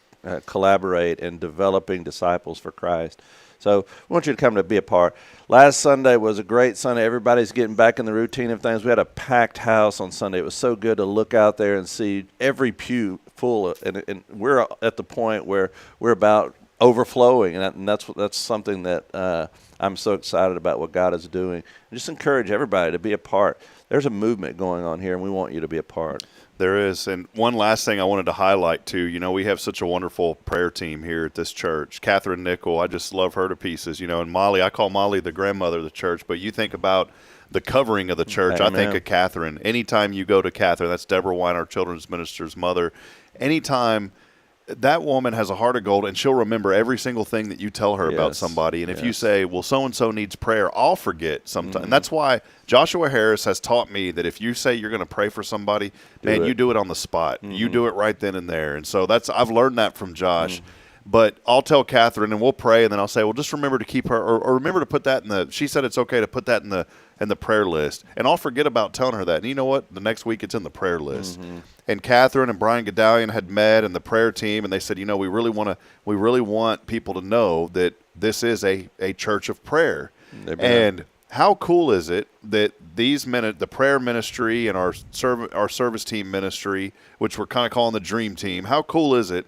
collaborate in developing disciples for Christ. So we want you to come to be a part. Last Sunday was a great Sunday. Everybody's getting back in the routine of things. We had a packed house on Sunday. It was so good to look out there and see every pew full. And we're at the point where we're about overflowing, and that's something that I'm so excited about what God is doing. Just encourage everybody to be a part. There's a movement going on here, and we want you to be a part. There is. And one last thing I wanted to highlight, too. We have such a wonderful prayer team here at this church. Catherine Nickel, I just love her to pieces. And Molly, I call Molly the grandmother of the church, but you think about the covering of the church. Amen. I think of Catherine. Anytime you go to Catherine, that's Deborah Wine, our children's minister's mother. Anytime that woman has a heart of gold, and she'll remember every single thing that you tell her about somebody. And if you say, well, so-and-so needs prayer, I'll forget sometimes. And that's why Joshua Harris has taught me that if you say you're going to pray for somebody, you do it on the spot. You do it right then and there. And so I've learned that from Josh. But I'll tell Catherine, and we'll pray, and then I'll say, well, just remember to keep her, or remember to put that she said it's okay to put that in the prayer list. And I'll forget about telling her that. And you know what? The next week it's in the prayer list. And Catherine and Brian Gedalion had met and the prayer team, and they said, we really want people to know that this is a church of prayer. And how cool is it that the prayer ministry and our service team ministry, which we're kind of calling the dream team, how cool is it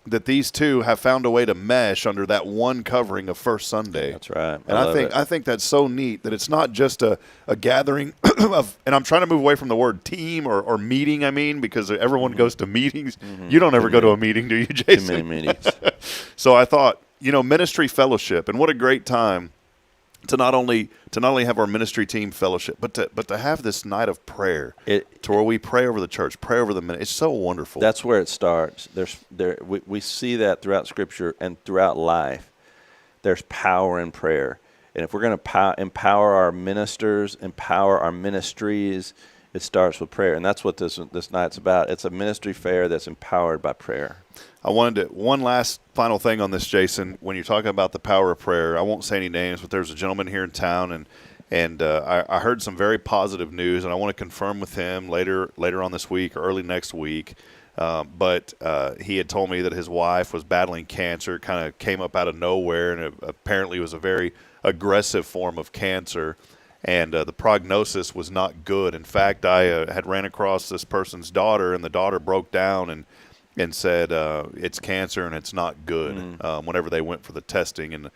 that these two have found a way to mesh under that one covering of First Sunday? That's right. And I think that's so neat that it's not just a gathering of, and I'm trying to move away from the word team or meeting, because everyone goes to meetings. You don't ever go to a meeting, do you, Jason? Too many meetings. So I thought, ministry fellowship, and what a great time to not only have our ministry team fellowship, but to have this night of prayer, to where we pray over the church, pray over the ministry. It's so wonderful. That's where it starts. We see that throughout Scripture and throughout life. There's power in prayer, and if we're going to empower our ministers, empower our ministries, it starts with prayer, and that's what this night's about. It's a ministry fair that's empowered by prayer. I wanted to, one last final thing on this, Jason. When you're talking about the power of prayer, I won't say any names, but there's a gentleman here in town, and I heard some very positive news, and I want to confirm with him later on this week or early next week. But he had told me that his wife was battling cancer. It kind of came up out of nowhere, and it apparently was a very aggressive form of cancer. And the prognosis was not good. In fact, I had ran across this person's daughter, and the daughter broke down and said it's cancer and it's not good. Whenever they went for the testing, and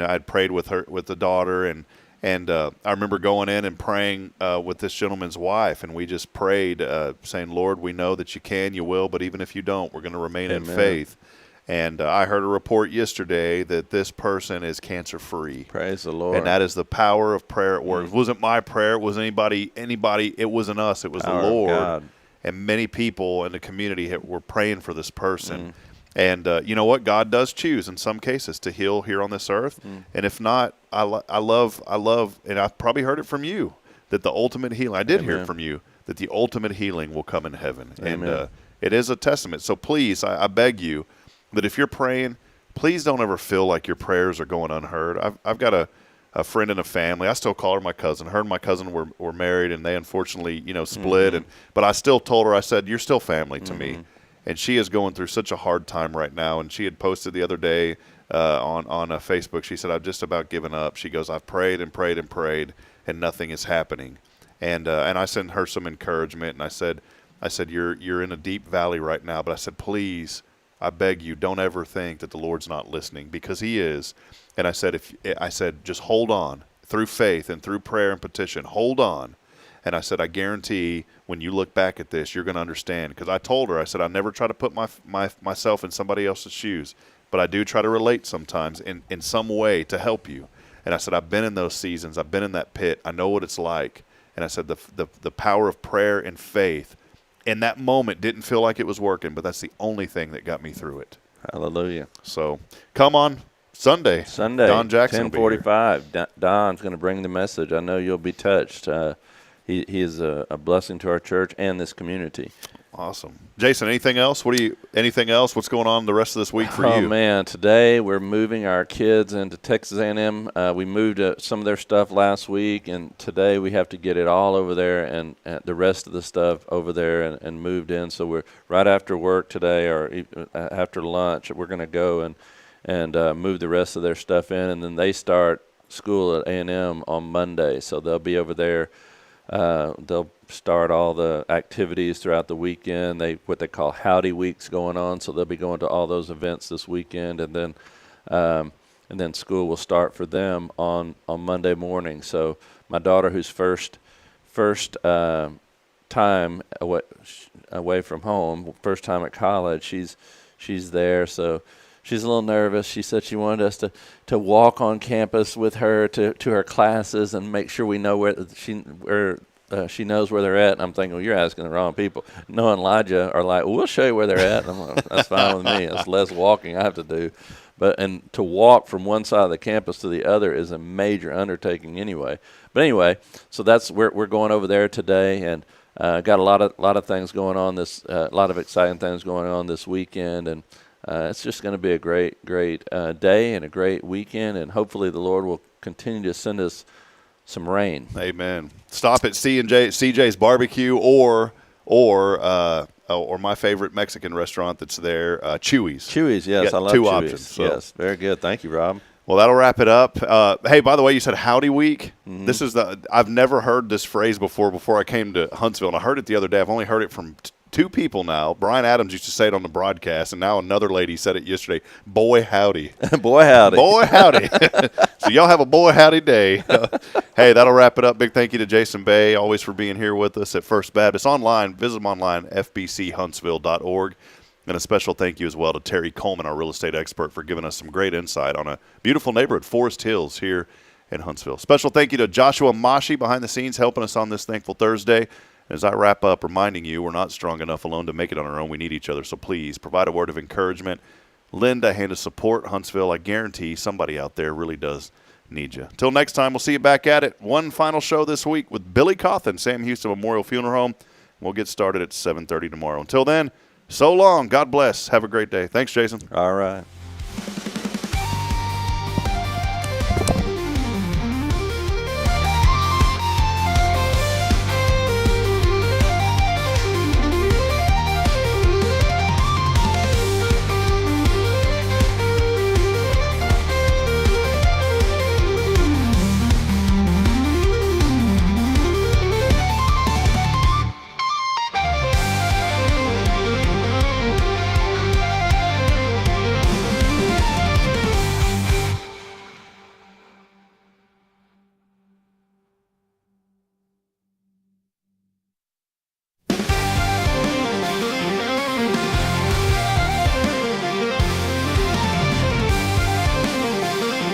I had prayed with the daughter, and I remember going in and praying with this gentleman's wife, and we just prayed, saying, "Lord, we know that you can, you will, but even if you don't, we're going to remain in faith." And I heard a report yesterday that this person is cancer-free. Praise the Lord. And that is the power of prayer at work. It wasn't my prayer. It wasn't anybody. It wasn't us. It was the Lord. God. And many people in the community were praying for this person. And you know what? God does choose in some cases to heal here on this earth. And if not, I love, and I've probably heard it from you, that the ultimate healing, I did hear it from you, that the ultimate healing will come in heaven. Amen. And it is a testament. So please, I beg you, that if you're praying, please don't ever feel like your prayers are going unheard. I've got a friend in a family. I still call her my cousin. Her and my cousin were married, and they unfortunately, split. But I still told her, I said, "You're still family to me." And she is going through such a hard time right now. And she had posted the other day on Facebook. She said, "I've just about given up." She goes, "I've prayed and prayed and prayed, and nothing is happening." And I sent her some encouragement, and I said, "You're in a deep valley right now." But I said, "Please, I beg you, don't ever think that the Lord's not listening, because He is." And I said, "Just hold on through faith and through prayer and petition. Hold on." And I said, "I guarantee when you look back at this, you're going to understand." Because I told her, I said, "I never try to put myself in somebody else's shoes, but I do try to relate sometimes in some way to help you." And I said, "I've been in those seasons. I've been in that pit. I know what it's like." And I said, the power of prayer and faith in that moment didn't feel like it was working, but that's the only thing that got me through it. Hallelujah. So come on Sunday. Don Jackson 10:45. Don's going to bring the message. I know you'll be touched. He is a blessing to our church and this community. Awesome. Jason, anything else? Anything else? What's going on the rest of this week for you? Oh, man. Today we're moving our kids into Texas A&M. We moved some of their stuff last week, and today we have to get it all over there and the rest of the stuff over there and moved in. So we're right after work today or after lunch, we're going to go and move the rest of their stuff in, and then they start school at A&M on Monday. So they'll be over there. They'll start all the activities throughout the weekend. What they call Howdy Weeks going on, so they'll be going to all those events this weekend, and then school will start for them on Monday morning. So my daughter, who's first time away from home, first time at college, she's there. So she's a little nervous. She said she wanted us to walk on campus with her to her classes and make sure we know where she knows where they're at. And I'm thinking, well, you're asking the wrong people. Noah and Elijah are like, well, we'll show you where they're at. And I'm like, that's fine with me. It's less walking I have to do. And to walk from one side of the campus to the other is a major undertaking anyway. But anyway, so that's we're going over there today, and got a lot of things going on a lot of exciting things going on this weekend, and it's just going to be a great day and a great weekend, and hopefully the Lord will continue to send us some rain. Amen. Stop at CJ's Barbecue or my favorite Mexican restaurant that's there, Chuy's. Chuy's, yes, I love two Chuy's. options. So. Yes, very good. Thank you, Rob. Well, that'll wrap it up. Hey, by the way, you said Howdy Week. Mm-hmm. This is I've never heard this phrase before I came to Huntsville, and I heard it the other day. I've only heard it from two people now. Brian Adams used to say it on the broadcast, and now another lady said it yesterday. Boy, howdy. Boy, howdy. Boy, howdy. So y'all have a boy, howdy day. Hey, that'll wrap it up. Big thank you to Jason Bay, always for being here with us at First Baptist. Online, visit them online, fbchuntsville.org. And a special thank you as well to Terry Coleman, our real estate expert, for giving us some great insight on a beautiful neighborhood, Forest Hills, here in Huntsville. Special thank you to Joshua Mashi behind the scenes helping us on this Thankful Thursday. As I wrap up, reminding you we're not strong enough alone to make it on our own. We need each other. So please provide a word of encouragement. Lend a hand of support. Huntsville, I guarantee somebody out there really does need you. Till next time, we'll see you back at it. One final show this week with Billy Cawthon, Sam Houston Memorial Funeral Home. We'll get started at 7:30 tomorrow. Until then, so long. God bless. Have a great day. Thanks, Jason. All right.